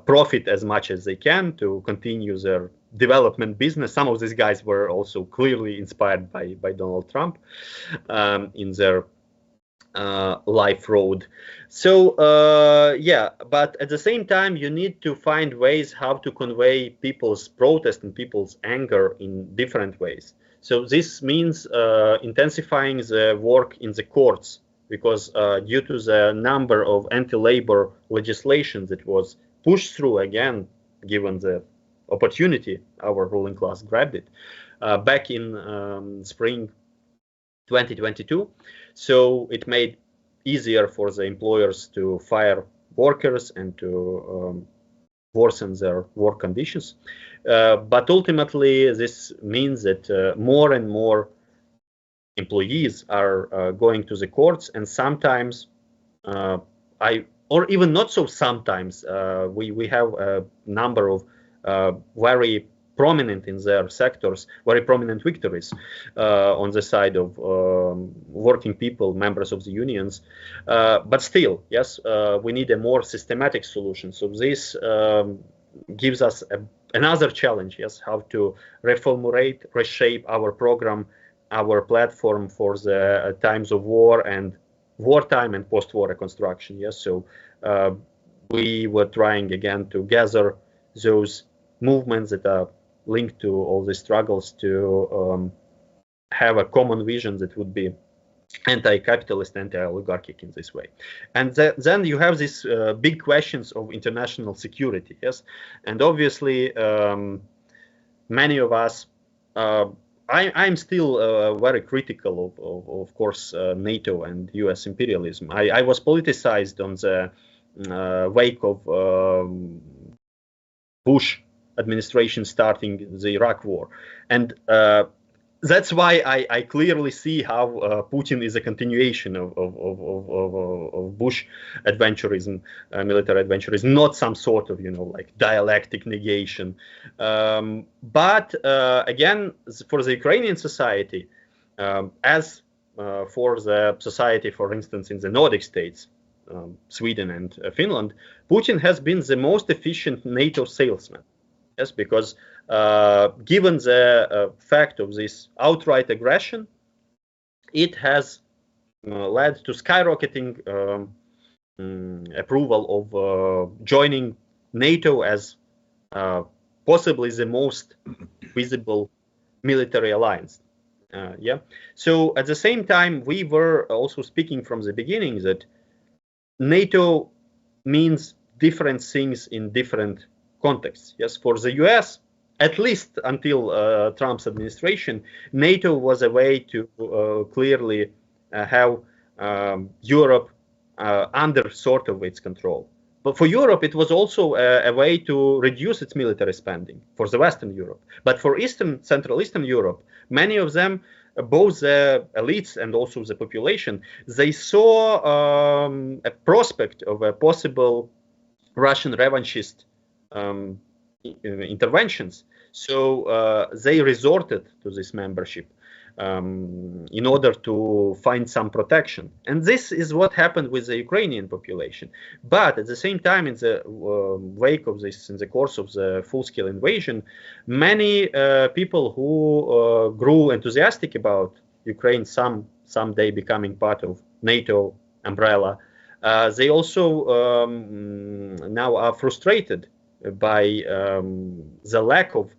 profit as much as they can, to continue their development business. Some of these guys were also clearly inspired by Donald Trump in their life road. So yeah, but at the same time, you need to find ways how to convey people's protest and people's anger in different ways. So this means intensifying the work in the courts, because due to the number of anti-labor legislation that was pushed through, again, given the opportunity, our ruling class grabbed it back in spring 2022. So it made easier for the employers to fire workers and to worsen their work conditions. But ultimately, this means that more and more employees are going to the courts, and sometimes or even not so sometimes, we have a number of very prominent in their sectors, very prominent victories on the side of working people, members of the unions. But still, yes, we need a more systematic solution. So this gives us another challenge, yes, how to reformulate, reshape our program, our platform for the times of war and wartime and post-war reconstruction. Yes, so we were trying again to gather those movements that are linked to all the struggles to have a common vision that would be anti-capitalist, anti-oligarchic in this way. And then you have these big questions of international security, yes, and obviously many of us, I'm still very critical of course, NATO and US imperialism. I was politicized on the wake of Bush administration starting the Iraq war, and that's why I clearly see how Putin is a continuation of Bush adventurism, military adventurism, not some sort of, like dialectic negation. But again, for the Ukrainian society, as for the society, for instance, in the Nordic states, Sweden and Finland, Putin has been the most efficient NATO salesman. Yes, because given the fact of this outright aggression, it has led to skyrocketing approval of joining NATO as possibly the most visible military alliance. Yeah. So at the same time, we were also speaking from the beginning that NATO means different things in different contexts. Yes, for the US, at least until Trump's administration, NATO was a way to clearly have Europe under sort of its control. But for Europe, it was also a way to reduce its military spending for the Western Europe. But for Central Eastern Europe, many of them, both the elites and also the population, they saw a prospect of a possible Russian revanchist interventions. So they resorted to this membership in order to find some protection. And this is what happened with the Ukrainian population. But at the same time, in the wake of this, in the course of the full-scale invasion, many people who grew enthusiastic about Ukraine someday becoming part of NATO umbrella, they also now are frustrated by the lack of,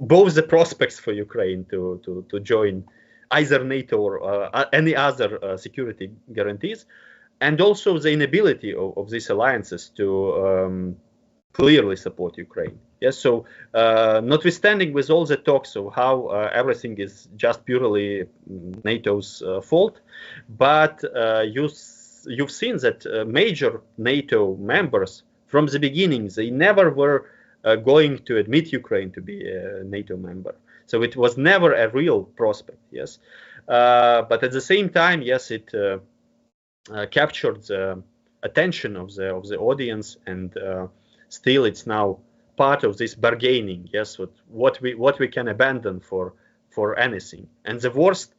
both the prospects for Ukraine to join either NATO or any other security guarantees, and also the inability of these alliances to clearly support Ukraine. Yes, so notwithstanding with all the talks of how everything is just purely NATO's fault, but you've seen that major NATO members from the beginning, they never were going to admit Ukraine to be a NATO member. So it was never a real prospect, yes. But at the same time, yes, it captured the attention of the audience, and still it's now part of this bargaining, yes, what we can abandon for anything. And the worst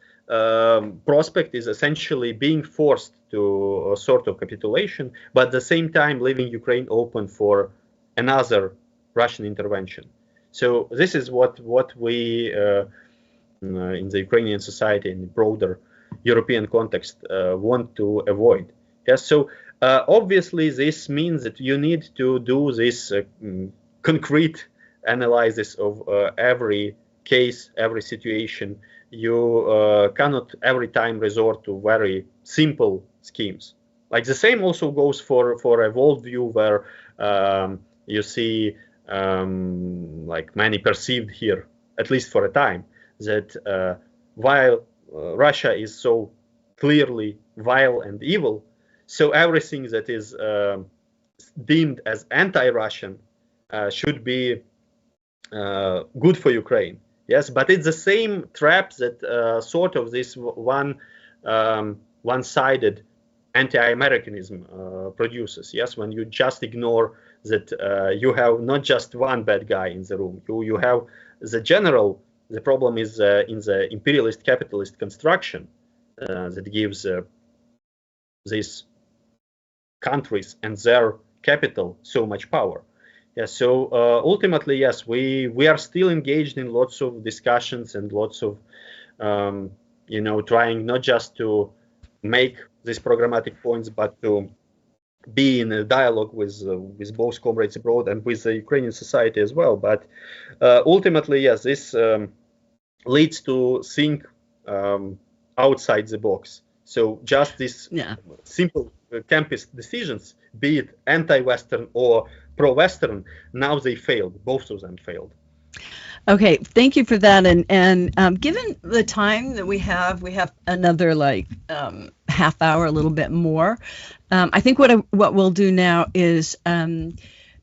prospect is essentially being forced to a sort of capitulation, but at the same time leaving Ukraine open for another Russian intervention. So this is what we in the Ukrainian society in the broader European context want to avoid. Yes, so obviously this means that you need to do this concrete analysis of every case, every situation. You cannot every time resort to very simple schemes. Like the same also goes for a worldview where you see like many perceived here, at least for a time, that while Russia is so clearly vile and evil, so everything that is deemed as anti-Russian should be good for Ukraine. Yes, but it's the same trap that sort of this one-sided anti-Americanism produces. Yes, when you just ignore that you have not just one bad guy in the room. You have the general. The problem is in the imperialist capitalist construction that gives these countries and their capital so much power. Yeah, so ultimately, yes, we are still engaged in lots of discussions and lots of trying not just to make these programmatic points, but to be in a dialogue with both comrades abroad and with the Ukrainian society as well. But ultimately, yes, this leads to think outside the box. So just these simple campus decisions, be it anti-Western or pro-Western, now they failed. Both of them failed. Okay, thank you for that. And given the time that we have another half hour, a little bit more. I think what we'll do now is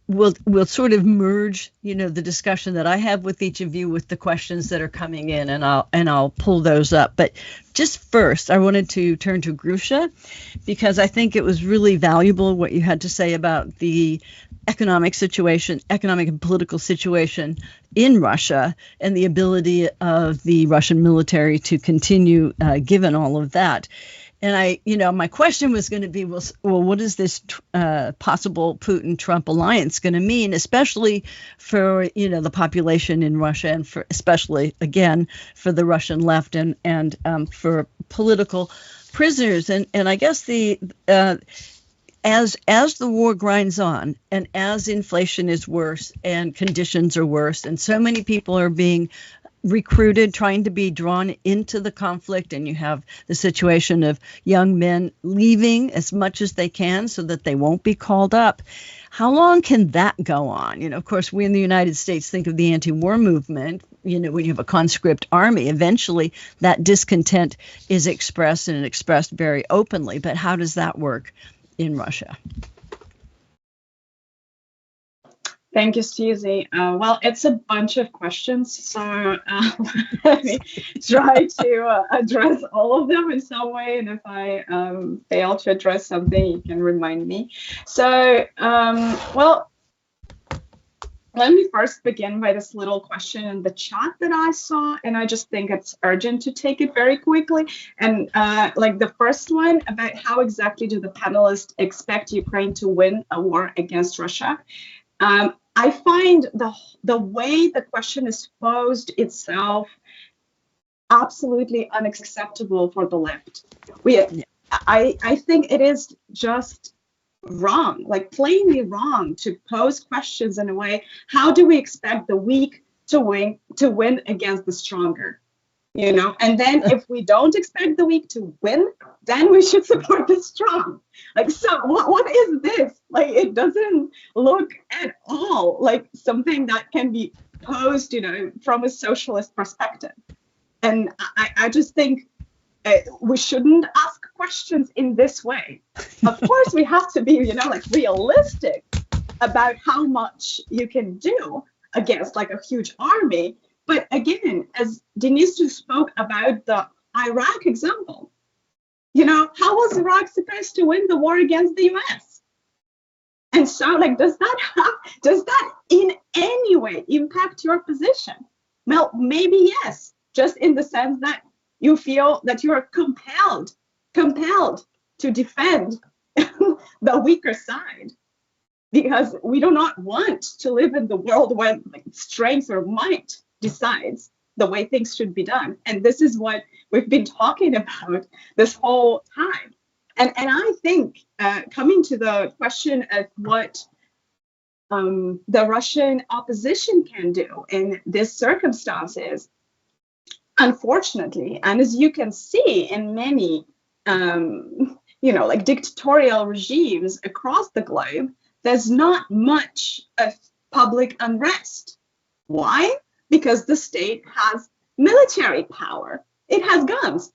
we'll sort of merge, the discussion that I have with each of you with the questions that are coming in, and I'll pull those up. But just first, I wanted to turn to Grusha, because I think it was really valuable what you had to say about the economic and political situation in Russia and the ability of the Russian military to continue given all of that. And my question was going to be, well, what is this possible Putin-Trump alliance going to mean, especially for, the population in Russia, and for especially, again, for the Russian left and for political prisoners. And I guess as the war grinds on, and as inflation is worse and conditions are worse, and so many people are being recruited, trying to be drawn into the conflict, and you have the situation of young men leaving as much as they can so that they won't be called up. How long can that go on? Of course, we in the United States think of the anti-war movement. When you have a conscript army, eventually that discontent is expressed, and expressed very openly. But how does that work in Russia? Thank you, Susie. Well, it's a bunch of questions, so let me try to address all of them in some way, and if I fail to address something, you can remind me. So, well, let me first begin by this little question in the chat that I saw, and I just think it's urgent to take it very quickly. And the first one about how exactly do the panelists expect Ukraine to win a war against Russia? I find the way the question is posed itself absolutely unacceptable for the left. I think it is just wrong, plainly wrong, to pose questions in a way. How do we expect the weak to win against the stronger? And then if we don't expect the weak to win, then we should support the strong. So what is this? It doesn't look at all like something that can be posed, from a socialist perspective. And I just think we shouldn't ask questions in this way. Of course, we have to be, realistic about how much you can do against a huge army. But again, as Denis spoke about the Iraq example, how was Iraq supposed to win the war against the US? And so, does that in any way impact your position? Well, maybe yes, just in the sense that you feel that you are compelled to defend the weaker side. because we do not want to live in the world where like, strength or might decides the way things should be done. And this is what we've been talking about this whole time. And I think coming to the question of what the Russian opposition can do in these circumstances, unfortunately, and as you can see in many, like dictatorial regimes across the globe, there's not much of public unrest. Why? Because the state has military power. It has guns.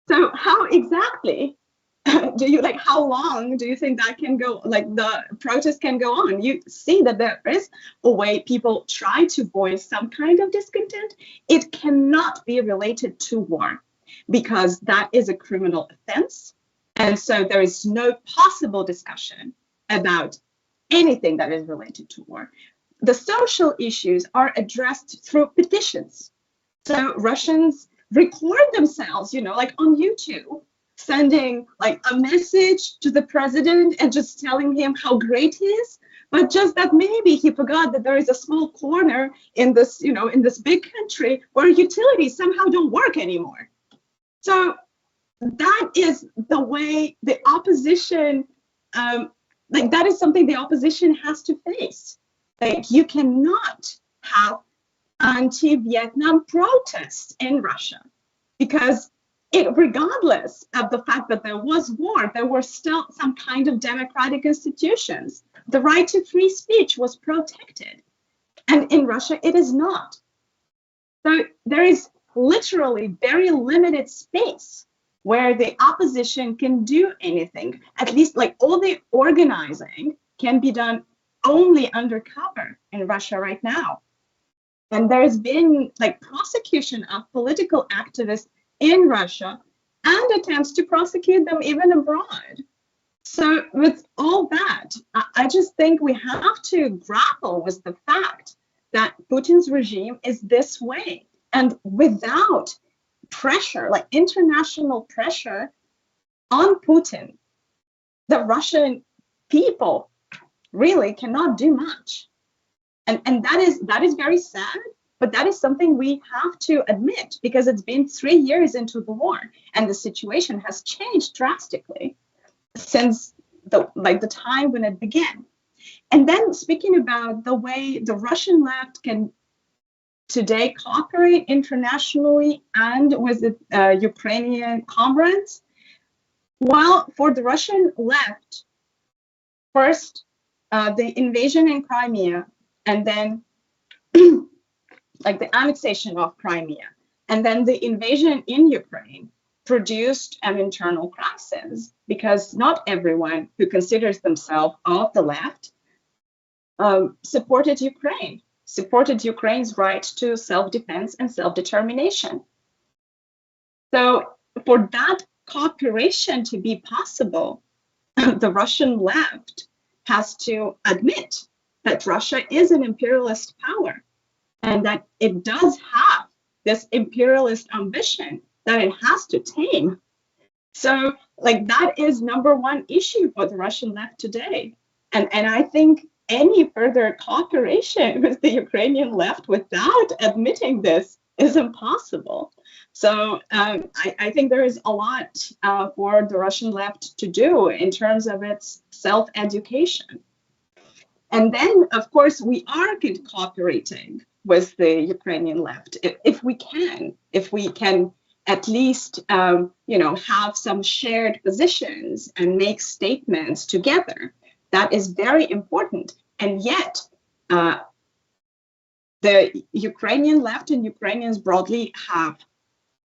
So how exactly how long do you think that can go, like the protest can go on? You see that there is a way people try to voice some kind of discontent. It cannot be related to war because that is a criminal offense. And so there is no possible discussion about anything that is related to war. The social issues are addressed through petitions. So Russians record themselves, like on YouTube, sending like a message to the president and just telling him how great he is, but just that maybe he forgot that there is a small corner in this, in this big country where utilities somehow don't work anymore. So that is the way the opposition, that is something the opposition has to face. Like you cannot have anti-Vietnam protests in Russia because regardless of the fact that there was war, there were still some kind of democratic institutions. The right to free speech was protected. And in Russia, it is not. So there is literally very limited space where the opposition can do anything. At least like all the organizing can be done only undercover in Russia right now. And there's been like prosecution of political activists in Russia and attempts to prosecute them even abroad. So with all that, I just think we have to grapple with the fact that Putin's regime is this way. And without pressure, like international pressure on Putin, the Russian people really cannot do much. And that is very sad. But that is something we have to admit because it's been 3 years into the war and the situation has changed drastically since the time when it began. And then speaking about the way the Russian left can today cooperate internationally and with the Ukrainian comrades, well, for the Russian left, first the invasion in Crimea and then like the annexation of Crimea, and then the invasion in Ukraine produced an internal crisis because not everyone who considers themselves of the left supported Ukraine's right to self-defense and self-determination. So for that cooperation to be possible, the Russian left has to admit that Russia is an imperialist power and that it does have this imperialist ambition that it has to tame. So like that is number one issue for the Russian left today. And I think any further cooperation with the Ukrainian left without admitting this is impossible. So I think there is a lot for the Russian left to do in terms of its self-education. And then, of course, we are cooperating with the Ukrainian left if we can at least have some shared positions and make statements together. That is very important. And yet the Ukrainian left and Ukrainians broadly have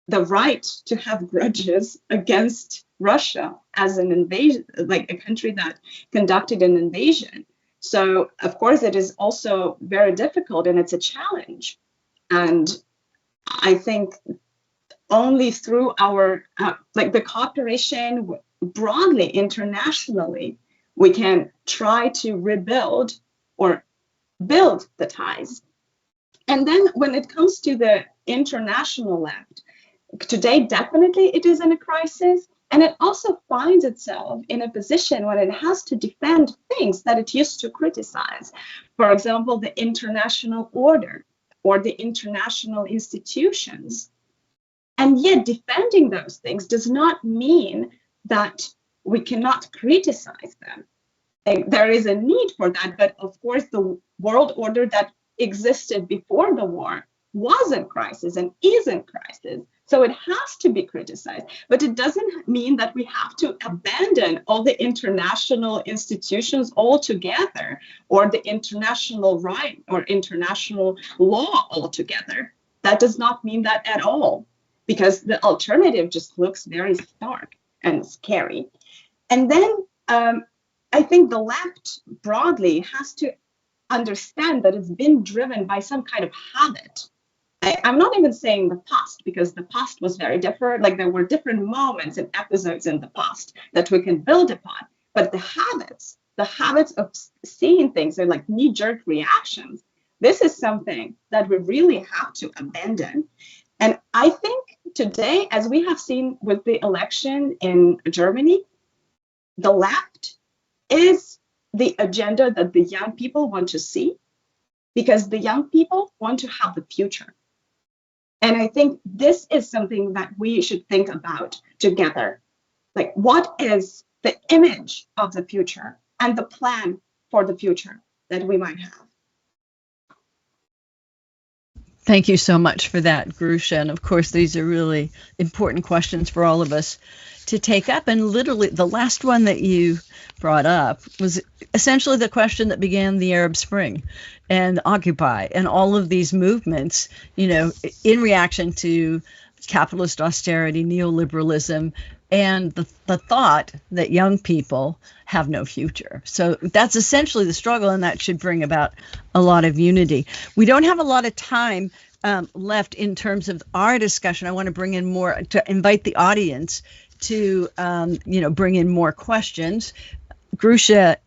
the right to have grudges against Russia as an invasion, like a country that conducted an invasion. So, of course, it is also very difficult and it's a challenge. And I think only through our, the cooperation broadly internationally, we can try to rebuild or build the ties. And then when it comes to the international left, today, definitely it is in a crisis. And it also finds itself in a position when it has to defend things that it used to criticize. For example, the international order or the international institutions. And yet defending those things does not mean that we cannot criticize them. And there is a need for that, but of course the world order that existed before the war was in crisis and is in crisis. So it has to be criticized, but it doesn't mean that we have to abandon all the international institutions altogether, or the international right or international law altogether. That does not mean that at all, because the alternative just looks very stark and scary. And then I think the left broadly has to understand that it's been driven by some kind of habit. I'm not even saying the past, because the past was very different. Like, there were different moments and episodes in the past that we can build upon. But the habits of seeing things are like knee-jerk reactions. This is something that we really have to abandon. And I think today, as we have seen with the election in Germany, the left is the agenda that the young people want to see, because the young people want to have the future. And I think this is something that we should think about together. Like, what is the image of the future and the plan for the future that we might have? Thank you so much for that, Grusha. And of course, these are really important questions for all of us to take up. And literally, the last one that you brought up was essentially the question that began the Arab Spring and Occupy and all of these movements, in reaction to capitalist austerity, neoliberalism, and the thought that young people have no future. So that's essentially the struggle, and that should bring about a lot of unity. We don't have a lot of time left in terms of our discussion. I want to bring in more, to invite the audience to, bring in more questions. Grusha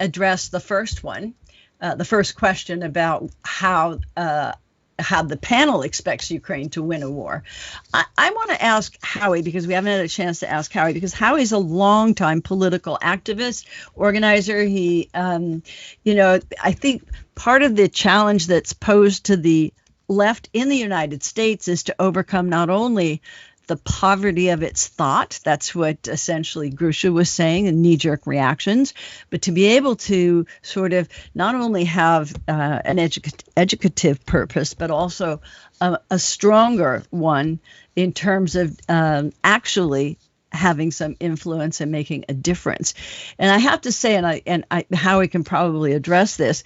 addressed the first one, the first question about how the panel expects Ukraine to win a war. I want to ask Howie, because we haven't had a chance to ask Howie, because Howie's a longtime political activist, organizer. He, I think part of the challenge that's posed to the left in the United States is to overcome not only the poverty of its thought, that's what essentially Grusha was saying, and knee-jerk reactions, but to be able to sort of not only have an educative purpose, but also a stronger one in terms of actually having some influence and making a difference. And I have to say, and Howie can probably address this,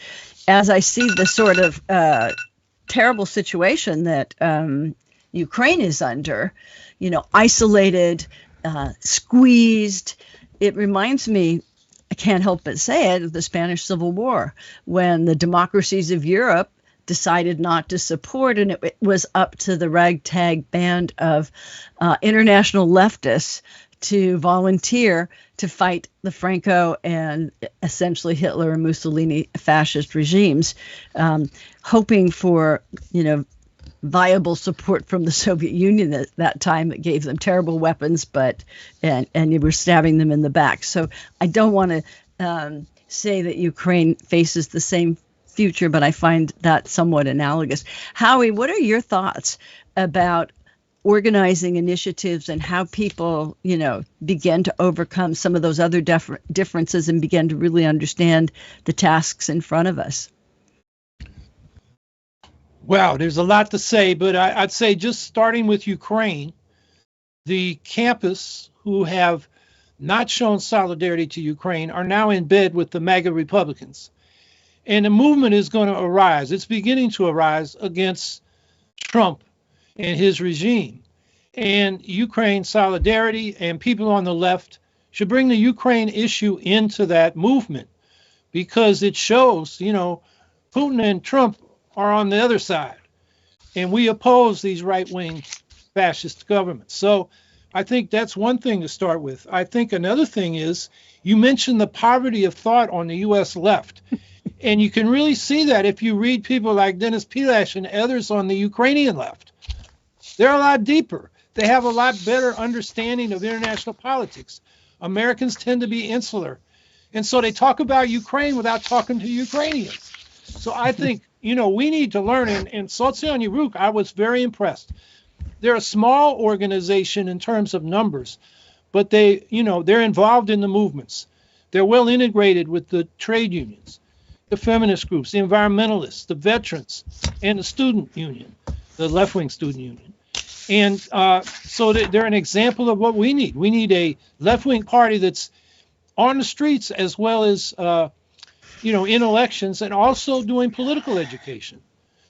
as I see the sort of terrible situation that Ukraine is under, isolated, squeezed. It reminds me, I can't help but say it, of the Spanish Civil War, when the democracies of Europe decided not to support, and it was up to the ragtag band of international leftists to volunteer to fight the Franco and essentially Hitler and Mussolini fascist regimes, hoping for, viable support from the Soviet Union at that time that gave them terrible weapons, and you were stabbing them in the back. So I don't want to say that Ukraine faces the same future, but I find that somewhat analogous. Howie, what are your thoughts about organizing initiatives and how people, begin to overcome some of those other differences and begin to really understand the tasks in front of us? Wow, there's a lot to say, but I'd say just starting with Ukraine, the campus who have not shown solidarity to Ukraine are now in bed with the MAGA Republicans. And the movement is going to arise. It's beginning to arise against Trump and his regime. And Ukraine solidarity and people on the left should bring the Ukraine issue into that movement, because it shows, Putin and Trump are on the other side, and we oppose these right-wing fascist governments. So I think that's one thing to start with. I think another thing is, you mentioned the poverty of thought on the U.S. left, and you can really see that if you read people like Dennis Pilash and others on the Ukrainian left. They're a lot deeper. They have a lot better understanding of international politics. Americans tend to be insular. And so they talk about Ukraine without talking to Ukrainians. So I think, we need to learn. And Sotsialnyi Rukh, I was very impressed. They're a small organization in terms of numbers, but they're involved in the movements. They're well integrated with the trade unions, the feminist groups, the environmentalists, the veterans, and the student union, the left-wing student union. And so they're an example of what we need. We need a left-wing party that's on the streets as well as, in elections, and also doing political education.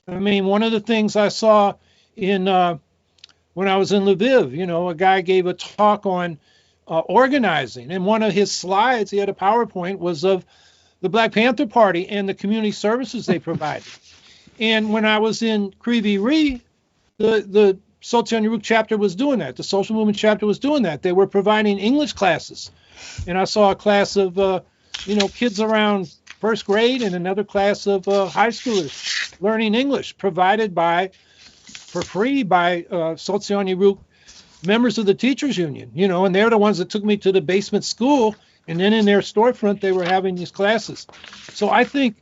I mean, one of the things I saw when I was in Lviv, a guy gave a talk on organizing, and one of his slides, he had a PowerPoint, was of the Black Panther Party and the community services they provided. And when I was in Kryvyi Rih, the Sotsialnyi Rukh chapter was doing that. The social movement chapter was doing that. They were providing English classes. And I saw a class of, kids around first grade and another class of high schoolers learning English provided for free by Sotsialnyi Rukh members of the teachers union, and they're the ones that took me to the basement school. And then in their storefront, they were having these classes. So I think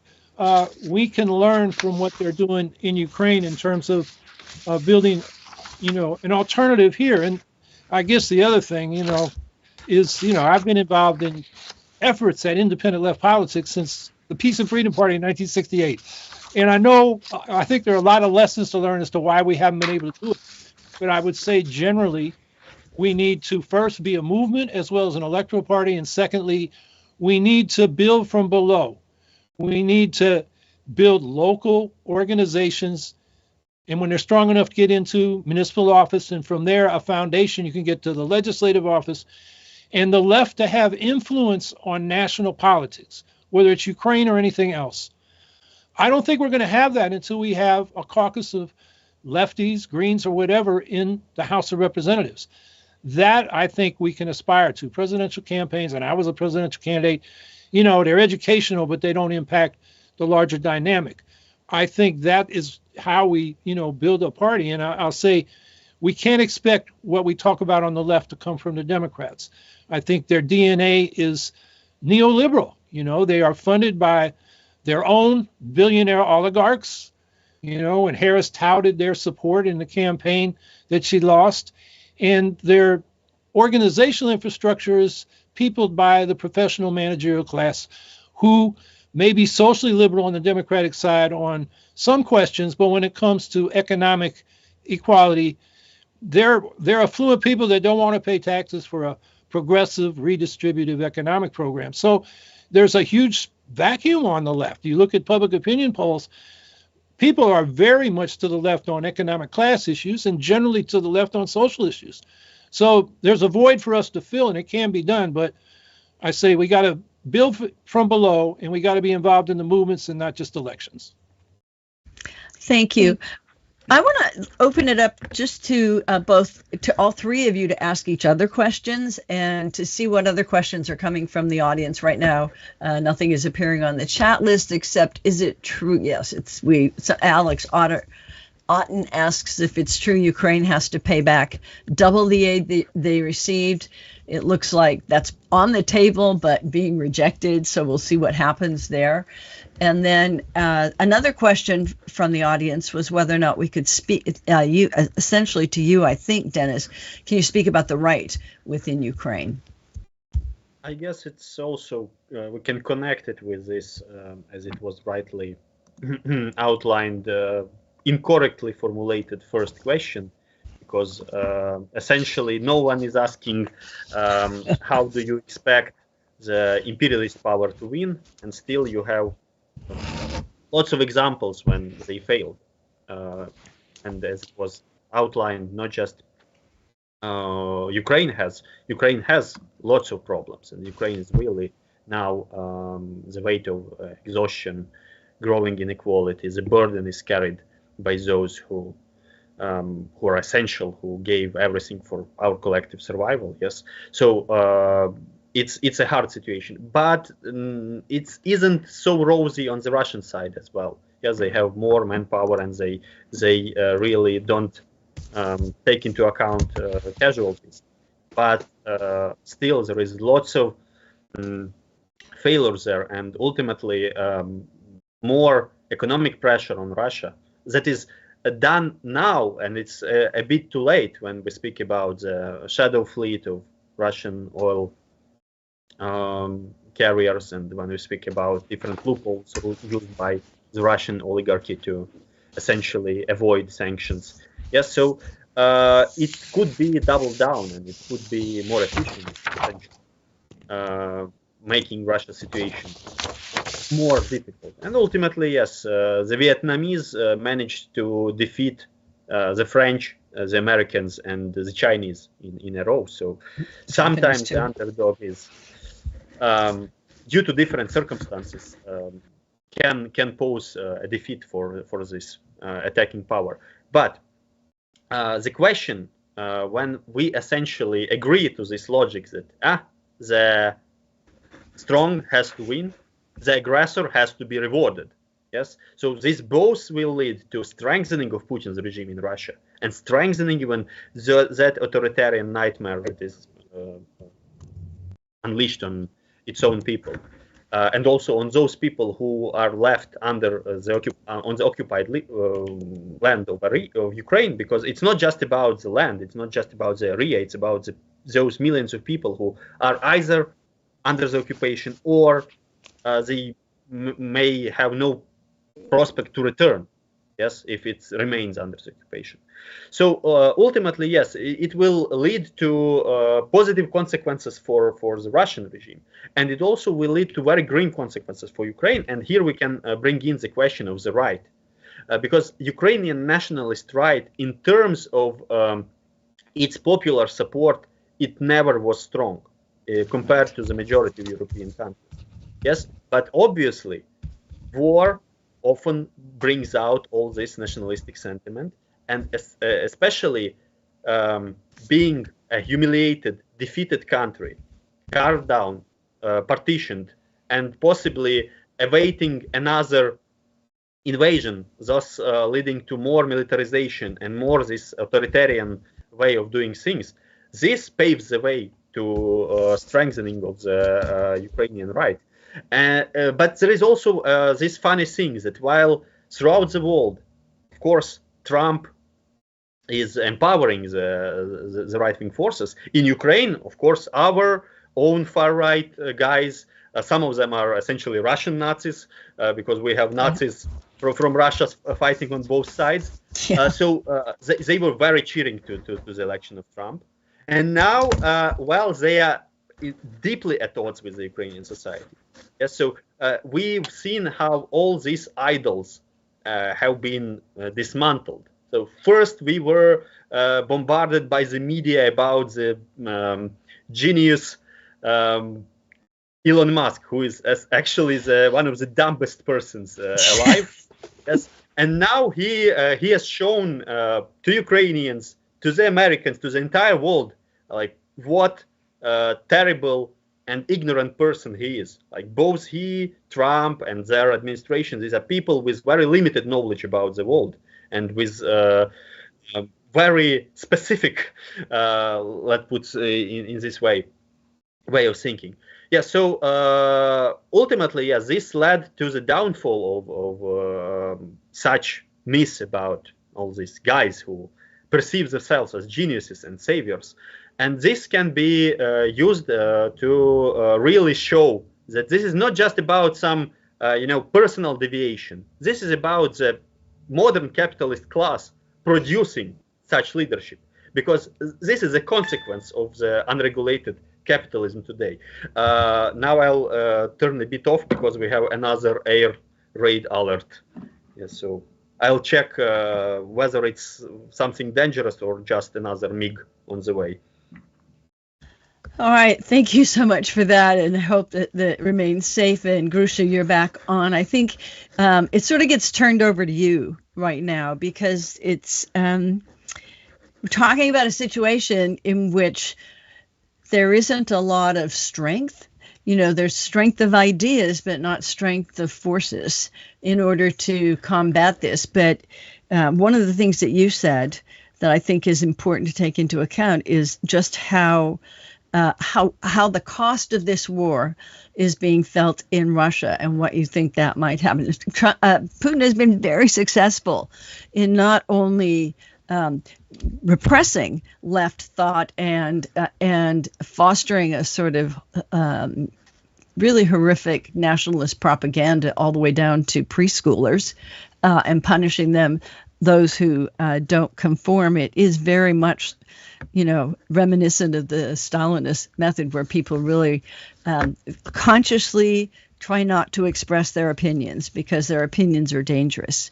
we can learn from what they're doing in Ukraine in terms of building, an alternative here. And I guess the other thing, is, I've been involved in efforts at independent left politics since the Peace and Freedom Party in 1968. And I think there are a lot of lessons to learn as to why we haven't been able to do it. But I would say generally, we need to first be a movement as well as an electoral party. And secondly, we need to build from below. We need to build local organizations. And when they're strong enough to get into municipal office, and from there, a foundation, you can get to the legislative office, and the left to have influence on national politics, whether it's Ukraine or anything else. I don't think we're going to have that until we have a caucus of lefties, Greens, or whatever in the House of Representatives. That I think we can aspire to. Presidential campaigns, and I was a presidential candidate, they're educational, but they don't impact the larger dynamic. I think that is how we, build a party. And I'll say we can't expect what we talk about on the left to come from the Democrats. I think their DNA is neoliberal. They are funded by their own billionaire oligarchs, and Harris touted their support in the campaign that she lost. And their organizational infrastructure is peopled by the professional managerial class, who may be socially liberal on the Democratic side on some questions, but when it comes to economic equality, they're affluent people that don't want to pay taxes for a progressive, redistributive economic program. So there's a huge vacuum on the left. You look at public opinion polls, people are very much to the left on economic class issues and generally to the left on social issues. So there's a void for us to fill, and it can be done. But I say we got to build from below, and we got to be involved in the movements and not just elections. Thank you. I want to open it up just to all three of you to ask each other questions and to see what other questions are coming from the audience right now. Nothing is appearing on the chat list except, is it true? Yes, so Alex Otten asks if it's true Ukraine has to pay back double the aid they received. It looks like that's on the table, but being rejected. So we'll see what happens there. And then another question from the audience was whether or not we could speak essentially to you, I think, Dennis. Can you speak about the right within Ukraine? I guess it's also, we can connect it with this, as it was rightly outlined, incorrectly formulated first question, because essentially no one is asking how do you expect the imperialist power to win, and still you have lots of examples when they failed. And as it was outlined, not just Ukraine has lots of problems, and Ukraine is really now the weight of exhaustion, growing inequality, the burden is carried by those who are essential, who gave everything for our collective survival. Yes, so it's a hard situation, but it isn't so rosy on the Russian side as well. Yes, they have more manpower, and they really don't take into account casualties. But still, there is lots of failures there, and ultimately more economic pressure on Russia that is done now, and it's a bit too late when we speak about the shadow fleet of Russian oil carriers, and when we speak about different loopholes used by the Russian oligarchy to essentially avoid sanctions. Yes, so it could be doubled down, and it could be more efficient, making Russia's situation more difficult. And ultimately, yes, the Vietnamese managed to defeat the French, the Americans, and the Chinese in a row. So sometimes the underdog is, due to different circumstances, can pose a defeat for this attacking power. But the question, when we essentially agree to this logic that the strong has to win, the aggressor has to be rewarded. Yes, so this both will lead to strengthening of Putin's regime in Russia and strengthening even that authoritarian nightmare that is unleashed on its own people, and also on those people who are left under on the occupied land of Ukraine, because it's not just about the land, it's not just about the area, it's about those millions of people who are either under the occupation or they may have no prospect to return, yes, if it remains under the occupation. So ultimately, yes, it will lead to positive consequences for the Russian regime, and it also will lead to very grim consequences for Ukraine. And here we can bring in the question of the right, because Ukrainian nationalist right, in terms of its popular support, it never was strong compared to the majority of European countries. Yes, but obviously, war often brings out all this nationalistic sentiment, and especially being a humiliated, defeated country, carved down, partitioned, and possibly awaiting another invasion, thus leading to more militarization and more this authoritarian way of doing things. This paves the way to strengthening of the Ukrainian right. But there is also this funny thing that while throughout the world, of course, Trump is empowering the right-wing forces, in Ukraine, of course, our own far-right guys, some of them are essentially Russian Nazis, because we have Nazis from Russia fighting on both sides. Yeah. So they were very cheering to the election of Trump. And now, well, they are deeply at odds with the Ukrainian society. Yes, so we've seen how all these idols have been dismantled. So first we were bombarded by the media about the genius Elon Musk, who is actually one of the dumbest persons alive. Yes, and now he has shown to Ukrainians, to the Americans, to the entire world, like what terrible and ignorant person he is. Like both he, Trump, and their administration, these are people with very limited knowledge about the world and with very specific, let's put in this way of thinking. Yeah. So ultimately, yeah, this led to the downfall of such myths about all these guys who perceive themselves as geniuses and saviors. And this can be used to really show that this is not just about some, personal deviation. This is about the modern capitalist class producing such leadership, because this is a consequence of the unregulated capitalism today. Now I'll turn a bit off because we have another air raid alert. Yes, so I'll check whether it's something dangerous or just another MiG on the way. All right. Thank you so much for that, and I hope that it remains safe. And Grusha, you're back on. I think it sort of gets turned over to you right now, because it's we're talking about a situation in which there isn't a lot of strength. There's strength of ideas, but not strength of forces in order to combat this. But one of the things that you said that I think is important to take into account is just how the cost of this war is being felt in Russia and what you think that might happen. Putin has been very successful in not only repressing left thought and fostering a sort of really horrific nationalist propaganda all the way down to preschoolers and punishing them, those who don't conform. It is very much, reminiscent of the Stalinist method, where people really consciously try not to express their opinions because their opinions are dangerous.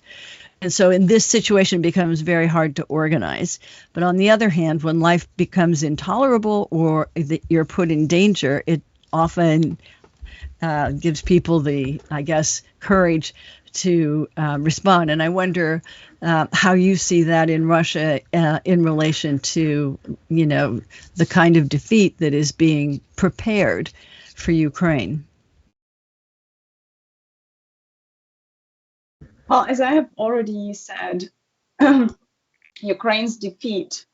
And so in this situation, it becomes very hard to organize. But on the other hand, when life becomes intolerable or you're put in danger, it often gives people the, courage to respond. And I wonder how you see that in Russia in relation to, the kind of defeat that is being prepared for Ukraine. Well, as I have already said, Ukraine's defeat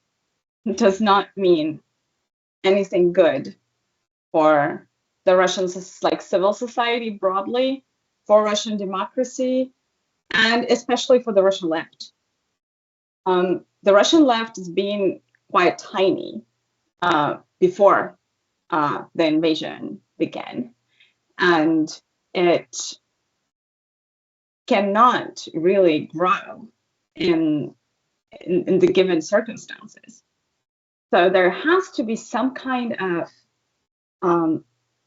does not mean anything good for the Russian civil society broadly, for Russian democracy, and especially for the Russian left. The Russian left has been quite tiny before the invasion began, and it cannot really grow in the given circumstances. So there has to be some kind of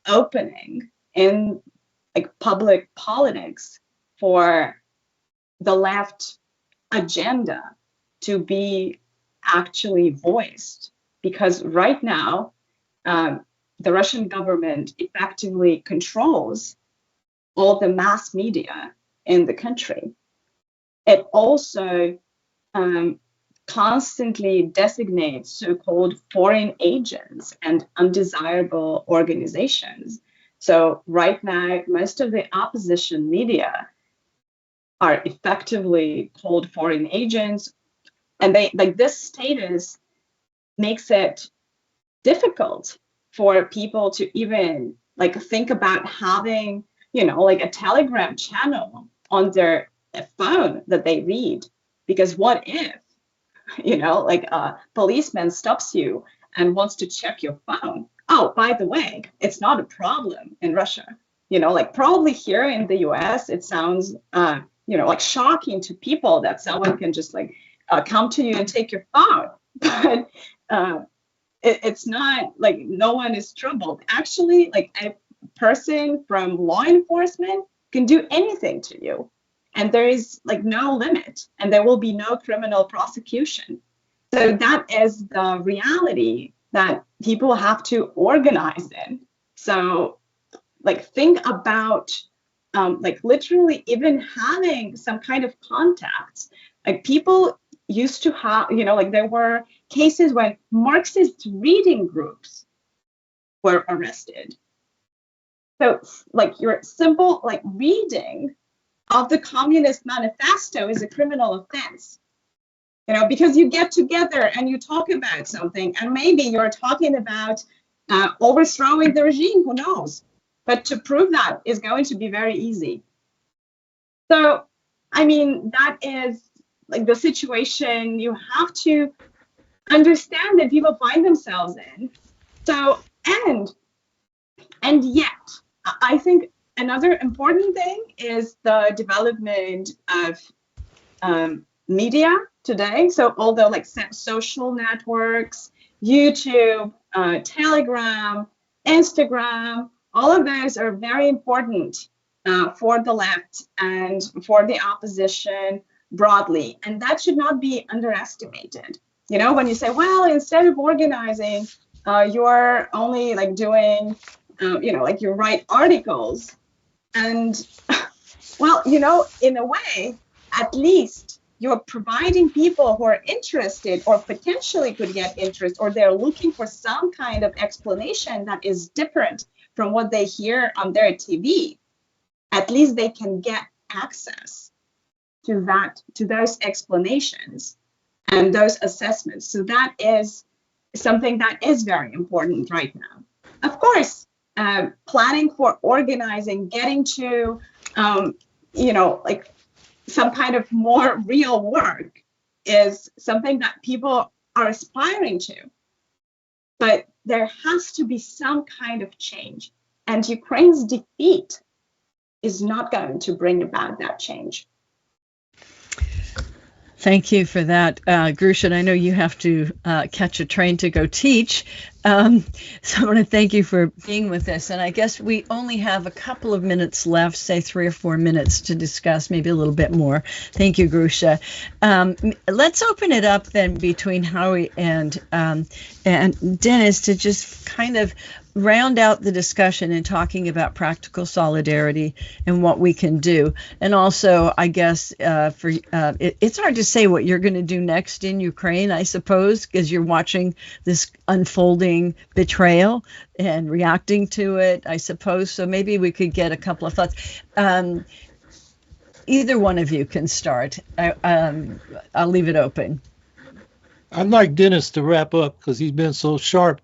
opening in public politics for the left agenda to be actually voiced, because right now the Russian government effectively controls all the mass media in the country. It also constantly designates so-called foreign agents and undesirable organizations. So right now, most of the opposition media are effectively called foreign agents, and this status makes it difficult for people to even think about having a Telegram channel on their phone that they read, because what if a policeman stops you and wants to check your phone? Oh, by the way, it's not a problem in Russia. Probably here in the US, it sounds shocking to people that someone can just come to you and take your phone. But it's not no one is troubled. Actually, a person from law enforcement can do anything to you, and there is no limit, and there will be no criminal prosecution. So that is the reality that people have to organize in. So think about literally even having some kind of contacts. People used to have, there were cases when Marxist reading groups were arrested. So your simple reading of the Communist Manifesto is a criminal offense. Because you get together and you talk about something, and maybe you're talking about overthrowing the regime, who knows? But to prove that is going to be very easy. So, that is the situation you have to understand that people find themselves in. So, and yet, I think another important thing is the development of media today. So although social networks, YouTube, Telegram, Instagram, all of those are very important for the left and for the opposition broadly. And that should not be underestimated. When you say, well, instead of organizing, you're only doing, you write articles. And well, in a way, at least you're providing people who are interested or potentially could get interest, or they're looking for some kind of explanation that is different from what they hear on their TV. At least they can get access to those explanations. and those assessments. So that is something that is very important right now. Of course, planning for organizing, getting to, like some kind of more real work is something that people are aspiring to. But there has to be some kind of change. And Ukraine's defeat is not going to bring about that change. Thank you for that, Grusha. And I know you have to catch a train to go teach. So I want to thank you for being with us. And I guess we only have a couple of minutes left, say 3 or 4 minutes to discuss, maybe a little bit more. Thank you, Grusha. Let's open it up then between Howie and Dennis to just kind of round out the discussion in talking about practical solidarity and what we can do. And also, I guess, it's hard to say what you're going to do next in Ukraine, I suppose, because you're watching this unfolding betrayal and reacting to it, I suppose. So maybe we could get a couple of thoughts. Either one of you can start. I'll leave it open. I'd like Dennis to wrap up because he's been so sharp.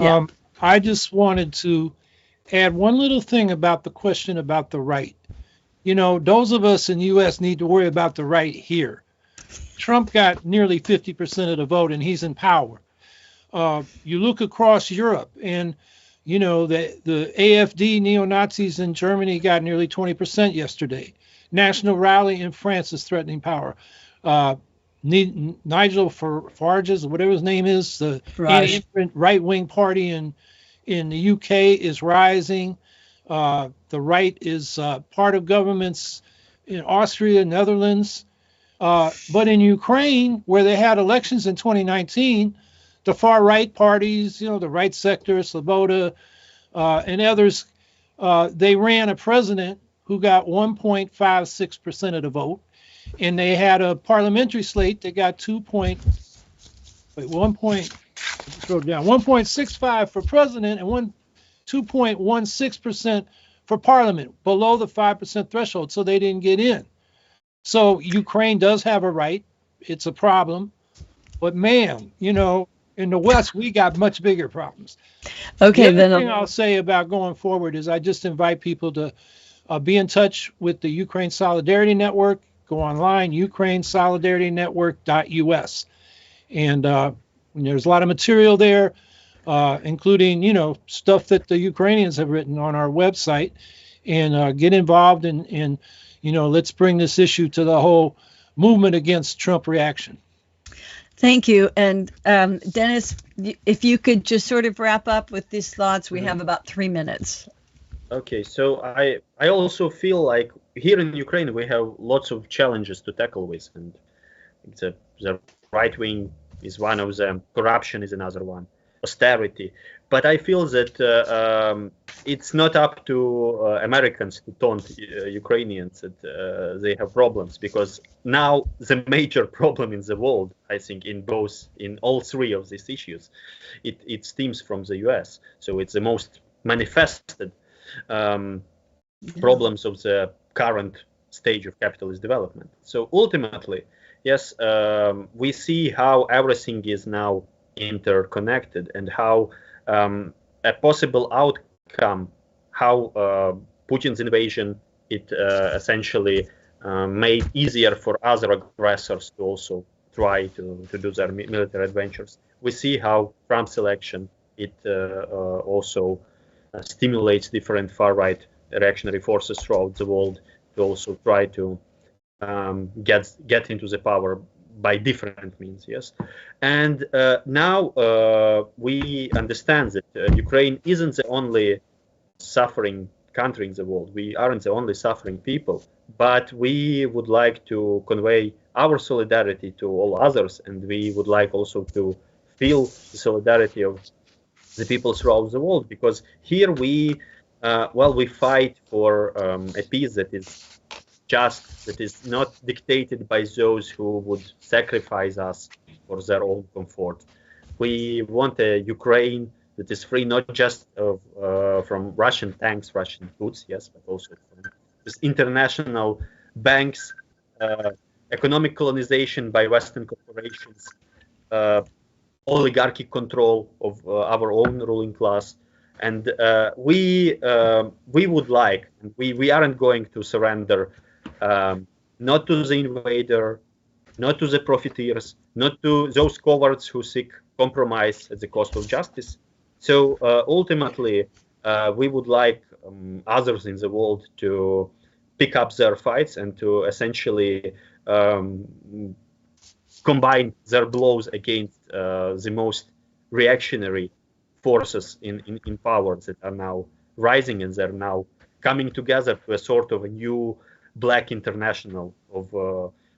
Yeah. I just wanted to add one little thing about the question about the right. You know, those of us in the U.S. need to worry about the right here. Trump got nearly 50% of the vote, and he's in power. You look across Europe, and, you know, the AfD neo-Nazis in Germany got nearly 20% yesterday. National Rally in France is threatening power. Nigel Farage, whatever his name is, the anti-immigrant right-wing party in the UK is rising. The right is part of governments in Austria, Netherlands. But in Ukraine, where they had elections in 2019, the far right parties, you know, the right sector, Sloboda, and others, they ran a president who got 1.56% of the vote. And they had a parliamentary slate that got 1.65 for president and 2.16% for parliament, below the 5% threshold, so they didn't get in. So Ukraine does have a right. It's a problem. But man, you know, in the West, we got much bigger problems. Okay, the then other thing I'll say about going forward is I just invite people to be in touch with the Ukraine Solidarity Network. Go online, ukrainesolidaritynetwork.us. And there's a lot of material there, including, you know, stuff that the Ukrainians have written on our website. And get involved in, you know, let's bring this issue to the whole movement against Trump reaction. Thank you. And Dennis, if you could just sort of wrap up with these thoughts, we have about 3 minutes. Okay, so I also feel like here in Ukraine we have lots of challenges to tackle with, and the right wing is one of them, corruption is another one, austerity. But I feel that it's not up to Americans to taunt Ukrainians that they have problems, because now the major problem in the world, I think, in all three of these issues, it stems from the US. So it's the most manifested problems of the current stage of capitalist development. So ultimately, yes, we see how everything is now interconnected, and how a possible outcome, how Putin's invasion, it essentially made easier for other aggressors to also try to do their military adventures. We see how Trump's election, it also stimulates different far-right reactionary forces throughout the world to also try to get into the power by different means, yes. And now we understand that Ukraine isn't the only suffering country in the world. We aren't the only suffering people, but we would like to convey our solidarity to all others, and we would like also to feel the solidarity of the people throughout the world, because here we fight for a peace that is just, that is not dictated by those who would sacrifice us for their own comfort. We want a Ukraine that is free not just from Russian tanks, Russian goods, yes, but also from international banks, economic colonization by Western corporations, oligarchic control of our own ruling class. And we would like, we aren't going to surrender, not to the invader, not to the profiteers, not to those cowards who seek compromise at the cost of justice. So ultimately, we would like others in the world to pick up their fights and to essentially combine their blows against the most reactionary forces in power that are now rising, and they're now coming together to a sort of a new black international of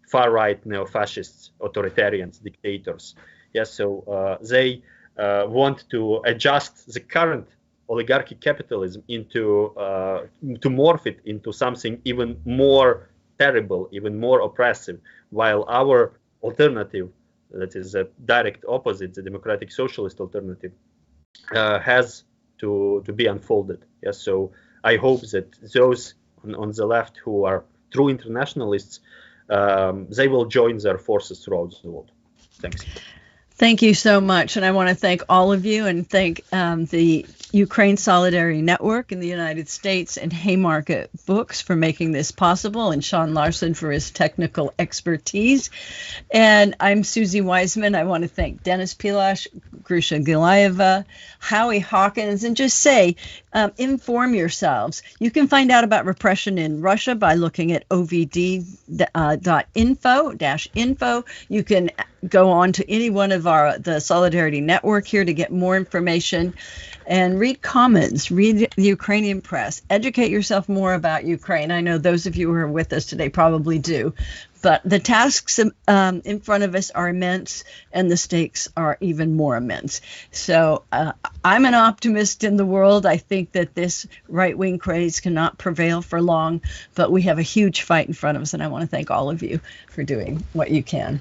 far-right neo-fascists, authoritarians, dictators. Yes, so they want to adjust the current oligarchic capitalism into to morph it into something even more terrible, even more oppressive, while our alternative, that is a direct opposite, the democratic socialist alternative, has to be unfolded. Yes, so I hope that those on the left who are true internationalists, they will join their forces throughout the world. Thanks. Thank you so much. And I want to thank all of you and thank the Ukraine Solidarity Network in the United States and Haymarket Books for making this possible, and Sean Larson for his technical expertise. And I'm Susie Wiseman. I want to thank Dennis Pilash, Grusha Gulaeva, Howie Hawkins, and just say, inform yourselves. You can find out about repression in Russia by looking at ovd.info. You can go on to any one of the Solidarity Network here to get more information, and read comments, read the Ukrainian press, educate yourself more about Ukraine. I know those of you who are with us today probably do, but the tasks in front of us are immense, and the stakes are even more immense. So I'm an optimist in the world. I think that this right-wing craze cannot prevail for long, but we have a huge fight in front of us, and I want to thank all of you for doing what you can.